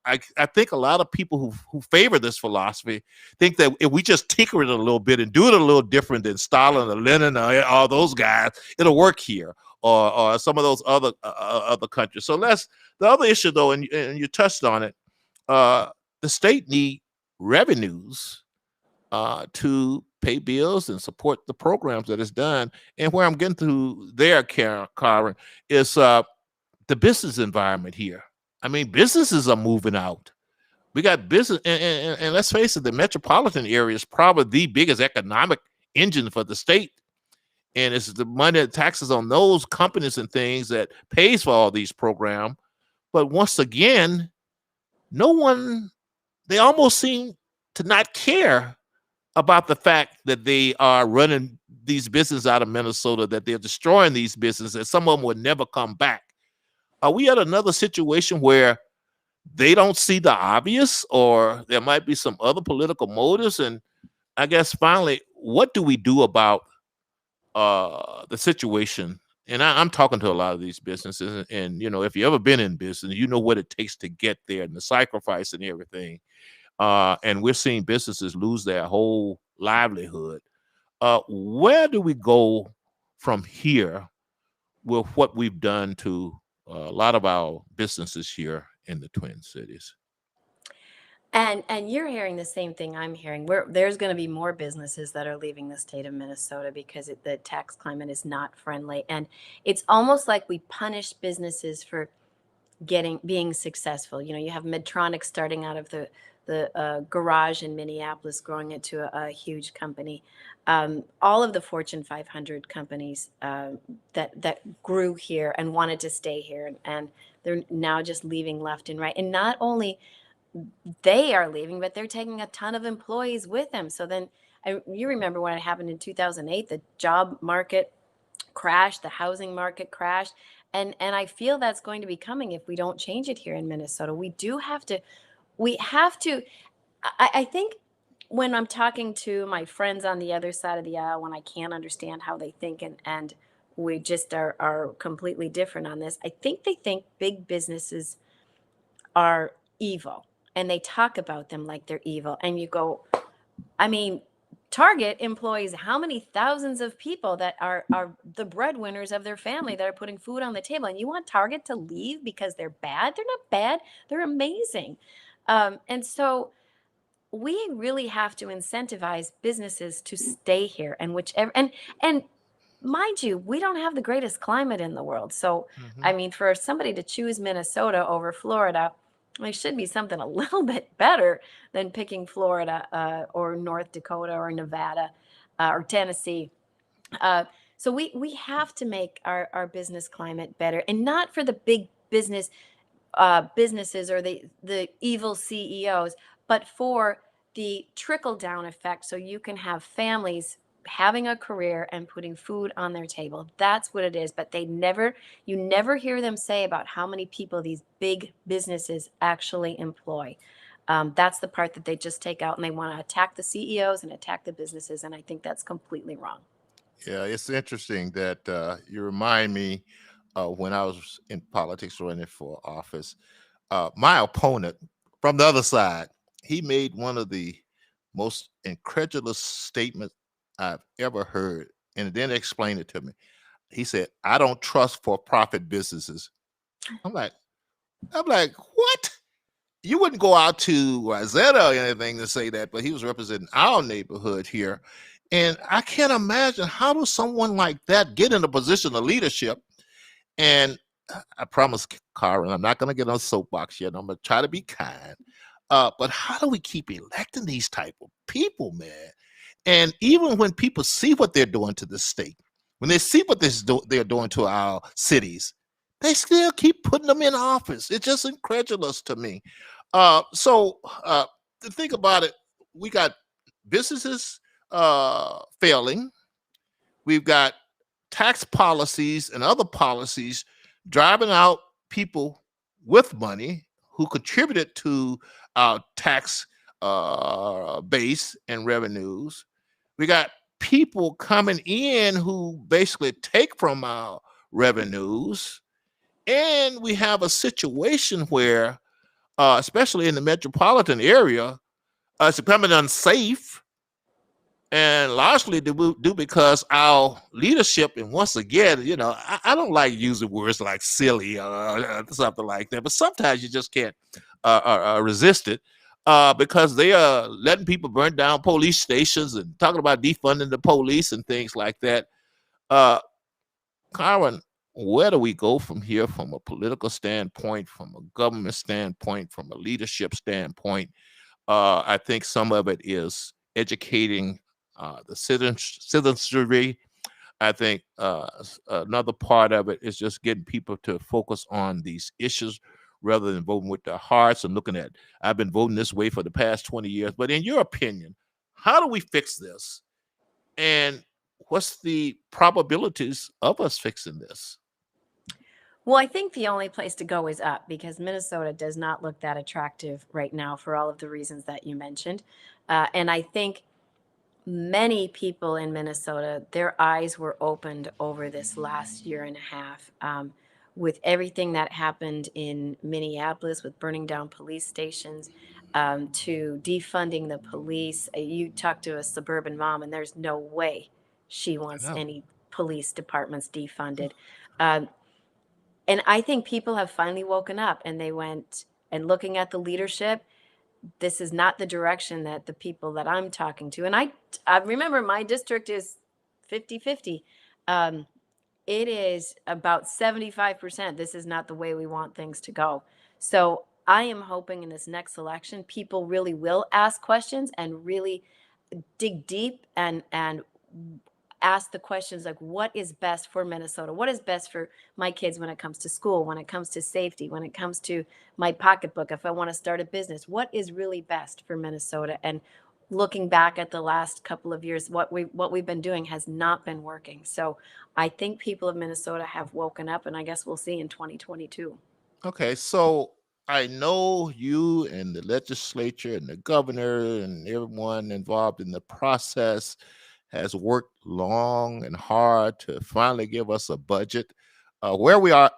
I think a lot of people who favor this philosophy think that if we just tinker it a little bit and do it a little different than Stalin or Lenin or all those guys, it'll work here or some of those other countries. So the other issue, though, and you touched on it, the state need revenues to pay bills and support the programs that it's done. And where I'm getting to there, Karin, is the business environment here. I mean, businesses are moving out. We got business, and let's face it, the metropolitan area is probably the biggest economic engine for the state. And it's the money, taxes on those companies and things that pays for all these programs. But once again, they almost seem to not care about the fact that they are running these businesses out of Minnesota, that they're destroying these businesses, and some of them will never come back. Are we at another situation where they don't see the obvious, or there might be some other political motives? And I guess finally, what do we do about the situation? And I'm talking to a lot of these businesses, and if you've ever been in business, you know what it takes to get there and the sacrifice and everything. And we're seeing businesses lose their whole livelihood. Where do we go from here with what we've done to a lot of our businesses here in the Twin Cities? And you're hearing the same thing I'm hearing. There's going to be more businesses that are leaving the state of Minnesota because the tax climate is not friendly. And it's almost like we punish businesses for being successful. You have Medtronic starting out of the garage in Minneapolis, growing it to a huge company. All of the Fortune 500 companies that grew here and wanted to stay here, and they're now just leaving left and right. And not only they are leaving, but they're taking a ton of employees with them. So then you remember when it happened in 2008, the job market crashed, the housing market crashed. And I feel that's going to be coming if we don't change it here in Minnesota. We have to, I think when I'm talking to my friends on the other side of the aisle, when I can't understand how they think and we just are completely different on this, I think they think big businesses are evil and they talk about them like they're evil. And you go, I mean, Target employs how many thousands of people that are the breadwinners of their family that are putting food on the table, and you want Target to leave because they're bad? They're not bad. They're amazing. And so we really have to incentivize businesses to stay here, and whichever and mind you, we don't have the greatest climate in the world. So, I mean, for somebody to choose Minnesota over Florida, there should be something a little bit better than picking Florida or North Dakota or Nevada or Tennessee. So we have to make our business climate better, and not for the big businesses or the evil CEOs, but for the trickle down effect, so you can have families having a career and putting food on their table. That's what it is. But you never hear them say about how many people these big businesses actually employ. That's the part that they just take out, and they want to attack the CEOs and attack the businesses. And I think that's completely wrong. Yeah, it's interesting that you remind me when I was in politics running for office, my opponent from the other side, he made one of the most incredulous statements I've ever heard, and then explained it to me. He said, "I don't trust for-profit businesses." I'm like, what? You wouldn't go out to Rosetta or anything to say that, but he was representing our neighborhood here. And I can't imagine, how does someone like that get in a position of leadership? And I promise, Karin, I'm not going to get on a soapbox yet. I'm going to try to be kind. But how do we keep electing these type of people, man? And even when people see what they're doing to the state, when they see what they're doing to our cities, they still keep putting them in office. It's just incredulous to me. So to think about it, we got businesses failing. We've got tax policies and other policies driving out people with money who contributed to our tax base and revenues. We got people coming in who basically take from our revenues. And we have a situation where, especially in the metropolitan area, it's becoming unsafe, and largely do because our leadership, and once again, I don't like using words like silly or something like that, but sometimes you just can't resist it, because they are letting people burn down police stations and talking about defunding the police and things like that. uh Karen, where do we go from here, from a political standpoint, from a government standpoint, from a leadership standpoint? I think some of it is educating the citizenry. I think another part of it is just getting people to focus on these issues rather than voting with their hearts and looking at, I've been voting this way for the past 20 years. But in your opinion, how do we fix this? And what's the probabilities of us fixing this? Well, I think the only place to go is up, because Minnesota does not look that attractive right now for all of the reasons that you mentioned. And I think many people in Minnesota, their eyes were opened over this last year and a half, with everything that happened in Minneapolis with burning down police stations, to defunding the police. You talk to a suburban mom, and there's no way she I wants know. any police departments defunded. Um, and I think people have finally woken up, and they went and looking at the leadership. This is not the direction that the people that I'm talking to. And I remember my district is 50-50. Um, it is about 75%. This is not the way we want things to go. So I am hoping in this next election, people really will ask questions and really dig deep and ask the questions like, what is best for Minnesota? What is best for my kids when it comes to school, when it comes to safety, when it comes to my pocketbook, if I want to start a business? What is really best for Minnesota? And looking back at the last couple of years, what we've been doing has not been working. So I think people of Minnesota have woken up, and I guess we'll see in 2022. Okay, so I know you and the legislature and the governor and everyone involved in the process has worked long and hard to finally give us a budget. Where we are,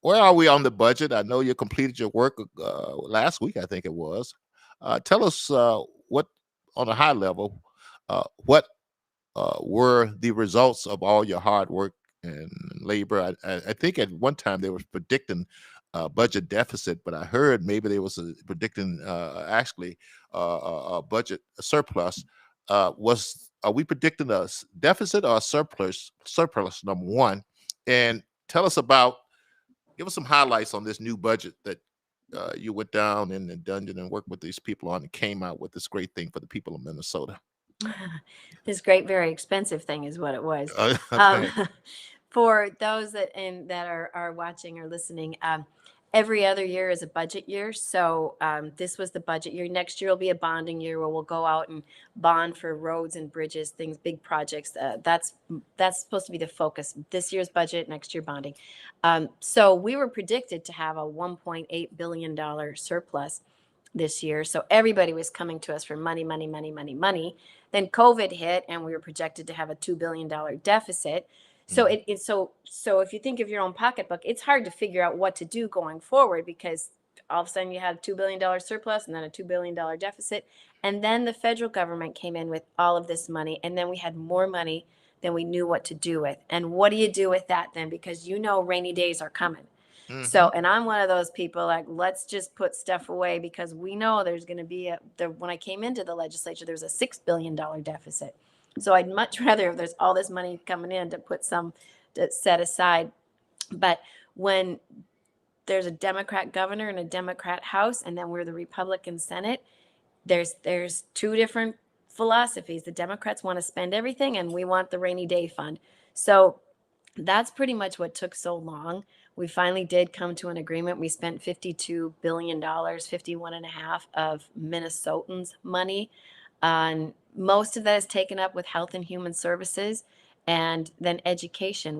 where are we on the budget? I know you completed your work last week, I think it was. Tell us what, on a high level, what were the results of all your hard work and labor. I think at one time they were predicting budget deficit, but I heard maybe they was predicting actually a budget surplus. Was Are we predicting a deficit or a surplus? Surplus, number one, and tell us about. Give us some highlights on this new budget that you went down in the dungeon and worked with these people on and came out with this great thing for the people of Minnesota. This great, very expensive thing is what it was. Um, Okay. for those that are watching or listening, every other year is a budget year. So this was the budget year. Next year will be a bonding year where we'll go out and bond for roads and bridges, things, big projects. That's supposed to be the focus. This year's budget, next year bonding. So we were predicted to have a $1.8 billion surplus this year. So everybody was coming to us for money, money, money, money, money. Then COVID hit, and we were projected to have a $2 billion deficit. So so if you think of your own pocketbook, it's hard to figure out what to do going forward, because all of a sudden you had a $2 billion surplus and then a $2 billion deficit. And then the federal government came in with all of this money, and then we had more money than we knew what to do with. And what do you do with that then? Because rainy days are coming. Hmm. So, and I'm one of those people like, let's just put stuff away, because we know there's going to be when I came into the legislature, there's a $6 billion deficit. So I'd much rather, if there's all this money coming in, to put some to set aside. But when there's a Democrat governor and a Democrat House, and then we're the Republican Senate, there's two different philosophies. The Democrats want to spend everything, and we want the rainy day fund. So that's pretty much what took so long. We finally did come to an agreement. We spent $52 billion, 51 and a half of Minnesotans' money. And most of that is taken up with health and human services. And then education.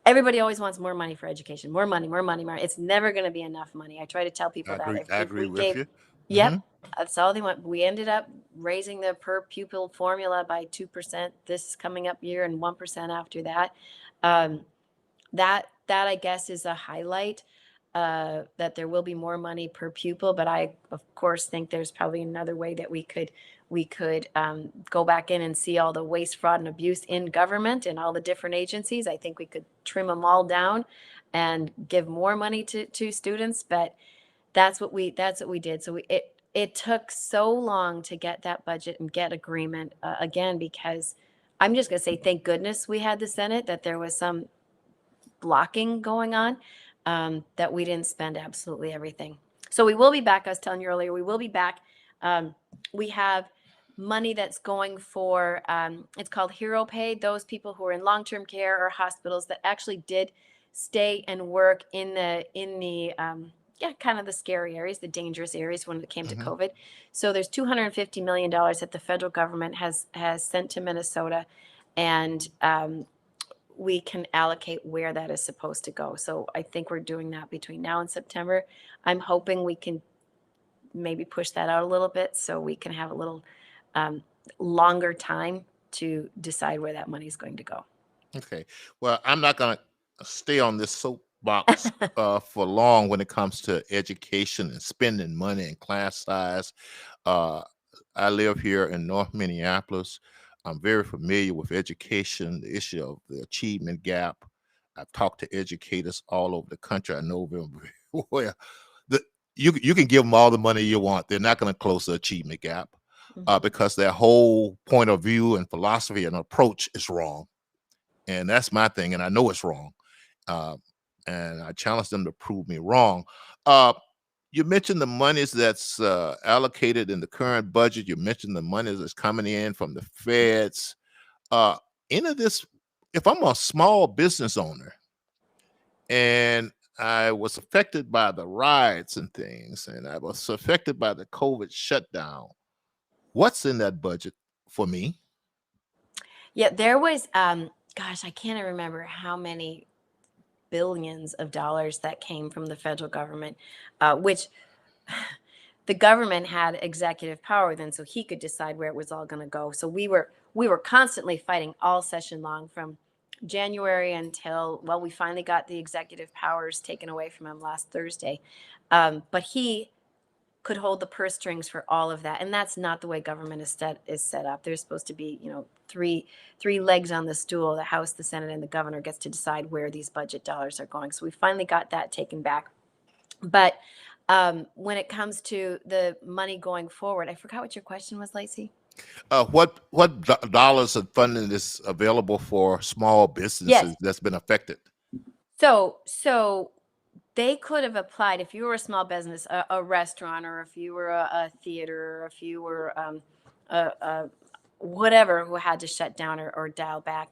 Everybody always wants more money for education, more money, more money, more. It's never going to be enough money. I try to tell people that I if agree we with gave, you. yep, that's all they want. We ended up raising the per pupil formula by 2% this coming up year and 1% after that. Um, that I guess is a highlight, that there will be more money per pupil. But I, of course, think there's probably another way that we could go back in and see all the waste, fraud, and abuse in government and all the different agencies. I think we could trim them all down and give more money to students. But that's what we did. So it took so long to get that budget and get agreement, again, because I'm just going to say thank goodness we had the Senate, that there was some blocking going on, that we didn't spend absolutely everything. So we will be back. I was telling you earlier, we will be back. We have money that's going for, it's called Hero Pay. Those people who are in long-term care or hospitals that actually did stay and work in the yeah, kind of the scary areas, the dangerous areas when it came to COVID. So there's $250 million that the federal government has sent to Minnesota, and we can allocate where that is supposed to go. So I think we're doing that between now and September. I'm hoping we can maybe push that out a little bit so we can have a little longer time to decide where that money is going to go. Okay. Well, I'm not going to stay on this soapbox for long when it comes to education and spending money and class size. I live here in North Minneapolis. I'm very familiar with education, the issue of the achievement gap. I've talked to educators all over the country. I know them very well. You can give them all the money you want. They're not going to close the achievement gap, because their whole point of view and philosophy and approach is wrong. And that's my thing, and I know it's wrong. And I challenge them to prove me wrong. You mentioned the monies that's allocated in the current budget. You mentioned the money that's coming in from the feds. Any of this, if I'm a small business owner and I was affected by the riots and things, and I was affected by the COVID shutdown, what's in that budget for me? Yeah, there was, gosh, I can't remember how many billions of dollars that came from the federal government, which the government had executive power then, so he could decide where it was all going to go. So we were constantly fighting all session long from January until, well, we finally got the executive powers taken away from him last Thursday. But he could hold the purse strings for all of that, and that's not the way government is set up. There's supposed to be, three legs on the stool: the House, the Senate, and the governor gets to decide where these budget dollars are going. So we finally got that taken back. But when it comes to the money going forward, I forgot what your question was, Lacey. What dollars of funding is available for small businesses Yes. that's been affected? So they could have applied if you were a small business, a restaurant, or if you were a theater, or if you were a whatever who had to shut down or dial back.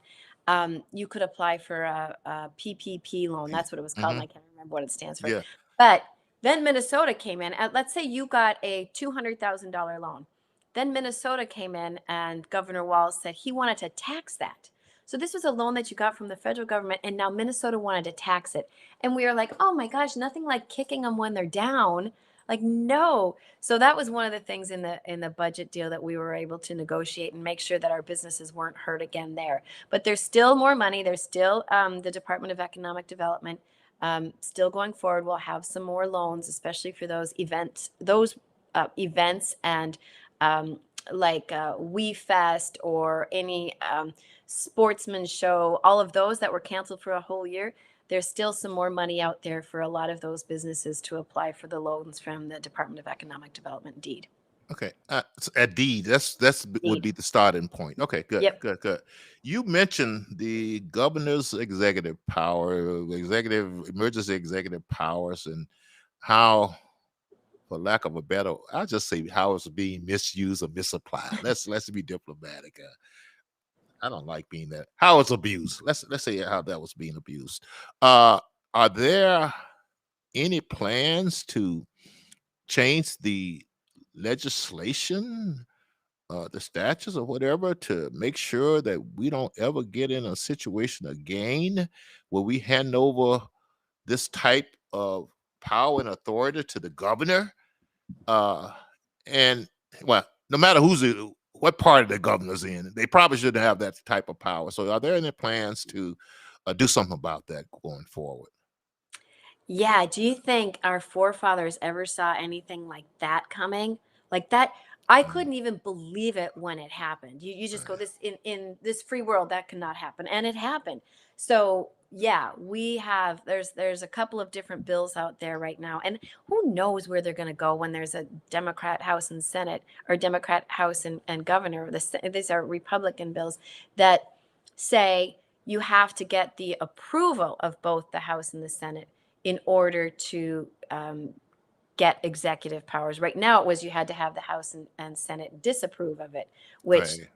You could apply for a PPP loan. That's what it was called, and I can't remember what it stands for. Yeah. But then Minnesota came in. Let's say you got a $200,000 loan. Then Minnesota came in, and Governor Walz said he wanted to tax that. So this was a loan that you got from the federal government, and now Minnesota wanted to tax it. And we were like, oh my gosh, nothing like kicking them when they're down. Like, no. So that was one of the things in the budget deal that we were able to negotiate and make sure that our businesses weren't hurt again there. But there's still more money. There's still the Department of Economic Development still going forward. We'll have some more loans, especially for those events and like We Fest or any sportsman show, all of those that were canceled for a whole year. There's still some more money out there for a lot of those businesses to apply for the loans from the Department of Economic Development, DEED. Okay. At DEED, that's would be the starting point. Okay, good, Yep. good. You mentioned the governor's executive power, emergency executive powers, and how, for lack of a better, I'll just say how it's being misused or misapplied. Let's be diplomatic. I don't like being that. How it's abused. Let's say how that was being abused. Are there any plans to change the legislation the statutes or whatever to make sure that we don't ever get in a situation again where we hand over this type of power and authority to the governor. And well, no matter what part of the governor's in, they probably shouldn't have that type of power. So, are there any plans to do something about that going forward? Yeah, do you think our forefathers ever saw anything like that coming? Like that, I Mm, couldn't even believe it when it happened. You just go, right, this in this free world that cannot happen, and it happened. So yeah, we have there's a couple of different bills out there right now, and who knows where they're going to go when there's a Democrat House and Senate, or Democrat House and Governor. These are Republican bills that say you have to get the approval of both the House and the Senate in order to get executive powers. Right now, it was you had to have the House and Senate disapprove of it, which right,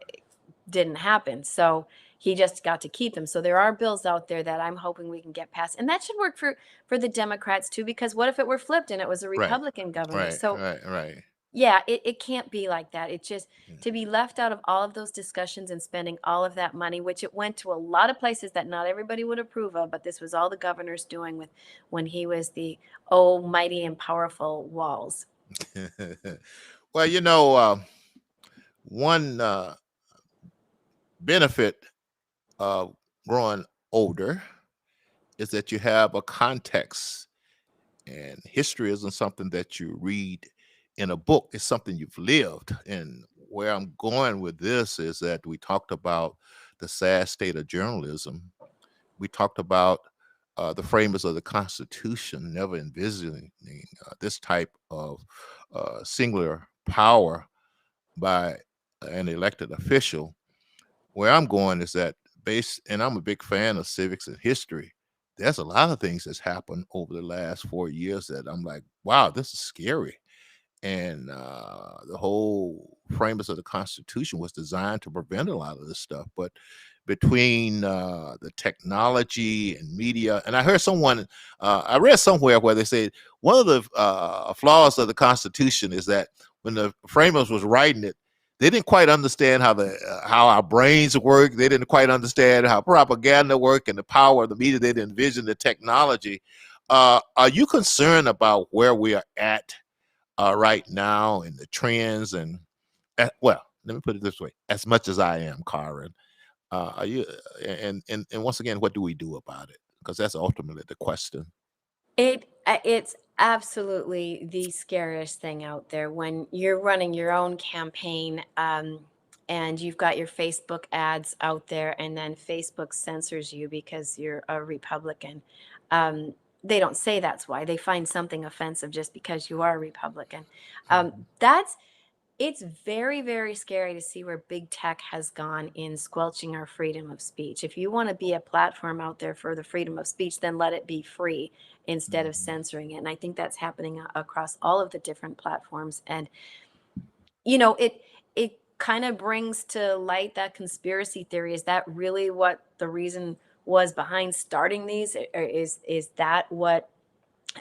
didn't happen. So he just got to keep them. So there are bills out there that I'm hoping we can get passed, and that should work for the Democrats too. Because what if it were flipped and it was a right, Republican governor? right, So right, right. yeah, it can't be like that. It just Mm. to be left out of all of those discussions and spending all of that money, which it went to a lot of places that not everybody would approve of, but this was all the governor's doing with when he was the almighty and powerful Walls. Well, one benefit of growing older is that you have a context, and history isn't something that you read in a book, it's something you've lived. And where I'm going with this is that we talked about the sad state of journalism. We talked about the framers of the Constitution never envisioning this type of singular power by an elected official. Where I'm going is that and I'm a big fan of civics and history. There's a lot of things that's happened over the last 4 years that I'm like, wow, this is scary. And the whole framers of the Constitution was designed to prevent a lot of this stuff. But between the technology and media, and I heard I read somewhere where they said one of the flaws of the Constitution is that when the framers was writing it, they didn't quite understand how our brains work. They didn't quite understand how propaganda work and the power of the media. They didn't envision the technology. Are you concerned about where we are at right now and the trends? And well, let me put it this way: as much as I am, Karin, are you? And once again, what do we do about it? Because that's ultimately the question. It's absolutely the scariest thing out there when you're running your own campaign, and you've got your Facebook ads out there, and then Facebook censors you because you're a Republican. They don't say that's why. They find something offensive just because you are a Republican. Mhm. That's It's very, very scary to see where big tech has gone in squelching our freedom of speech. If you want to be a platform out there for the freedom of speech, then let it be free instead of Mhm. censoring it. And I think that's happening across all of the different platforms. And it kind of brings to light that conspiracy theory. Is that really what the reason was behind starting these? Or is that what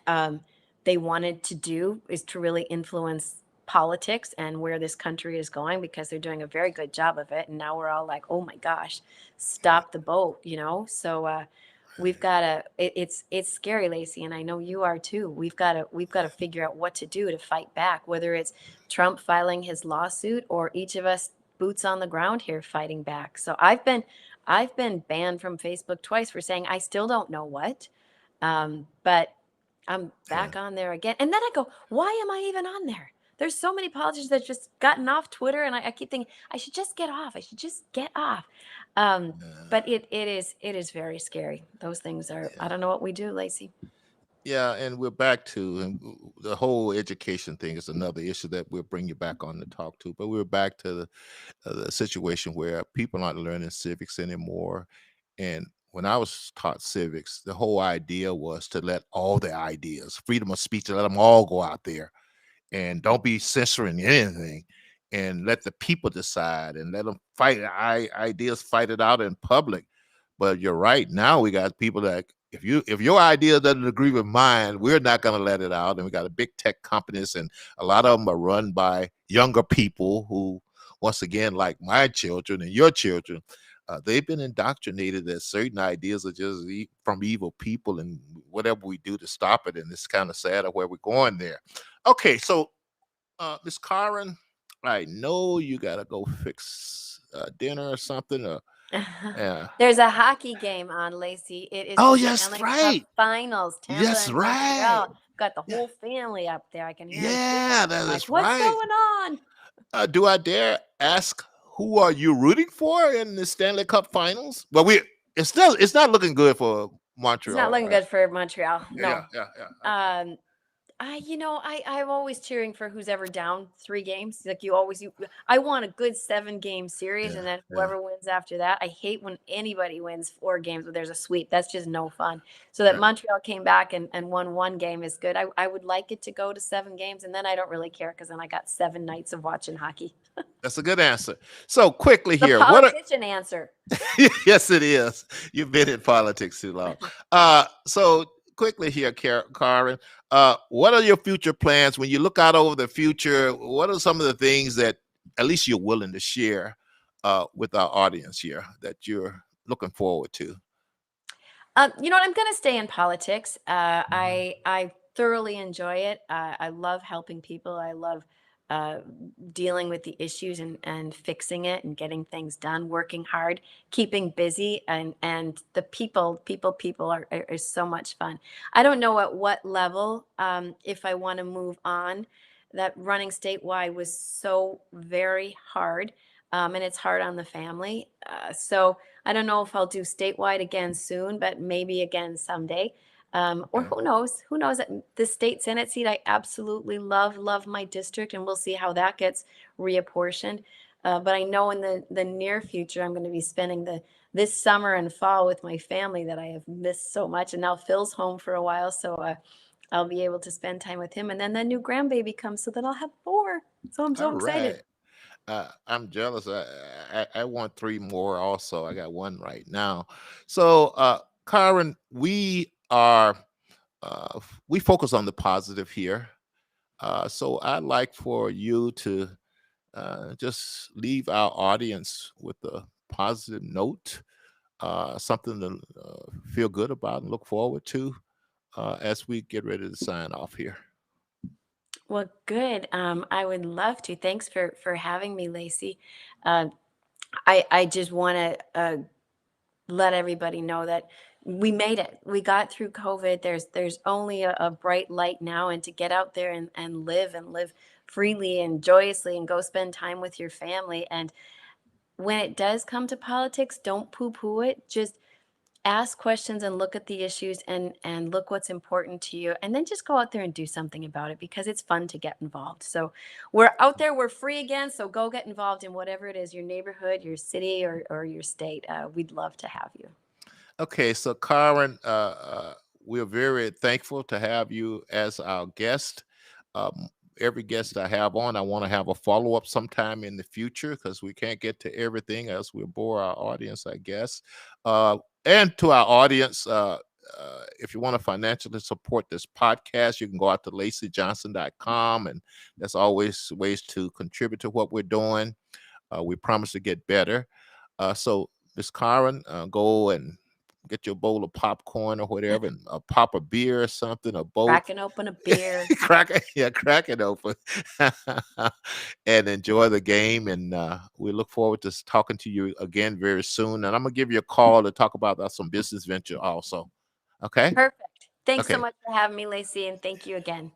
um, they wanted to do, is to really influence politics and where this country is going, because they're doing a very good job of it, and now we're all like, oh my gosh, Right, stop the boat. So we've got to it's scary, Lacey, and I know you are too. We've got to figure out what to do to fight back, whether it's Trump filing his lawsuit or each of us boots on the ground here fighting back. So I've been banned from Facebook twice for saying I still don't know what, but I'm yeah. back on there again. And then I go, why am I even on there? There's so many politicians that just gotten off Twitter, and I keep thinking I should just get off. I should just get off. Um, Yeah. but it is very scary. Those things are. I Yeah. don't know what we do, Lacey. Yeah, and we're back to the whole education thing is another issue that we'll bring you back on to talk to. But we're back to the situation where people aren't learning civics anymore. And when I was taught civics, the whole idea was to let all the ideas, freedom of speech, to let them all go out there and don't be censoring anything, and let the people decide and let them fight ideas, fight it out in public. But you're right. Now we got people that if your idea doesn't agree with mine, we're not going to let it out. And we got a big tech companies, and a lot of them are run by younger people who once again, like my children and your children, they've been indoctrinated that certain ideas are just from evil people, and whatever we do to stop it. And it's kind of sad of where we're going there. Okay, so Miss Karin, I know you gotta go fix dinner or something. Yeah. There's a hockey game on, Lacey. It is Oh, the yes, Stanley Cup right. Finals, Tampa Yes, and right. Montreal. Got the Yeah, whole family up there. I can hear them yeah, screaming. that I'm like, is what's right. going on? Do I dare ask who are you rooting for in the Stanley Cup Finals? Well, it's not looking good for It's not Montreal, looking right? good for Montreal. Yeah, No. yeah, yeah. Okay. Um, I'm always cheering for who's ever down 3 games. Like I want a good 7-game series, Yeah, and then yeah, whoever wins after that. I hate when anybody wins 4 games, but there's a sweep. That's just no fun. So that yeah. Montreal came back and won 1 game is good. I would like it to go to 7 games, and then I don't really care because then I got 7 nights of watching hockey. That's a good answer. So quickly The here, what are politician answer. yes, it is. You've been in politics too long. So quickly here, Karin, what are your future plans when you look out over the future? What are some of the things that at least you're willing to share with our audience here that you're looking forward to? You know what? I'm going to stay in politics. Mhm. I thoroughly enjoy it. I love helping people. I love uh, dealing with the issues and fixing it and getting things done. Working hard, keeping busy, and the people are so much fun. I don't know at what level, if I want to move on. That running statewide was so very hard, and it's hard on the family. So I don't know if I'll do statewide again soon, but maybe again someday. Or Okay. who knows? Who knows? The state Senate seat, I absolutely love my district, and we'll see how that gets reapportioned. But I know in the near future, I'm going to be spending this summer and fall with my family that I have missed so much. And now Phil's home for a while, so I'll be able to spend time with him. And then the new grandbaby comes, so that I'll have 4. So I'm All so excited. right. I'm jealous. I want 3 more also. I got 1 right now. So, Karin, we focus on the positive here. So I'd like for you to just leave our audience with a positive note, something to feel good about and look forward to as we get ready to sign off here. Well, good. I would love to. Thanks for having me, Lacey. Uh, I just want to let everybody know that we made it. We got through COVID. There's only a bright light now, and to get out there and live freely and joyously and go spend time with your family. And when it does come to politics, don't poo-poo it. Just ask questions and look at the issues and look what's important to you, and then just go out there and do something about it, because it's fun to get involved. So we're out there, we're free again, so go get involved in whatever it is, your neighborhood, your city, or your state. We'd love to have you. Okay, so Karin, we're very thankful to have you as our guest. Um, every guest I have on, I want to have a follow up sometime in the future because we can't get to everything as we bore our audience, I guess. And to our audience, if you want to financially support this podcast, you can go out to LaceyJohnson.com, and there's always ways to contribute to what we're doing. We promise to get better. So, Miss Karin, go and get your bowl of popcorn or whatever, and pop a beer or something, or both. Cracking open a beer. Crack it open, and enjoy the game. And we look forward to talking to you again very soon. And I'm gonna give you a call to talk about some business venture also. Okay. Perfect. Thanks so Okay. much for having me, Lacey, and thank you again.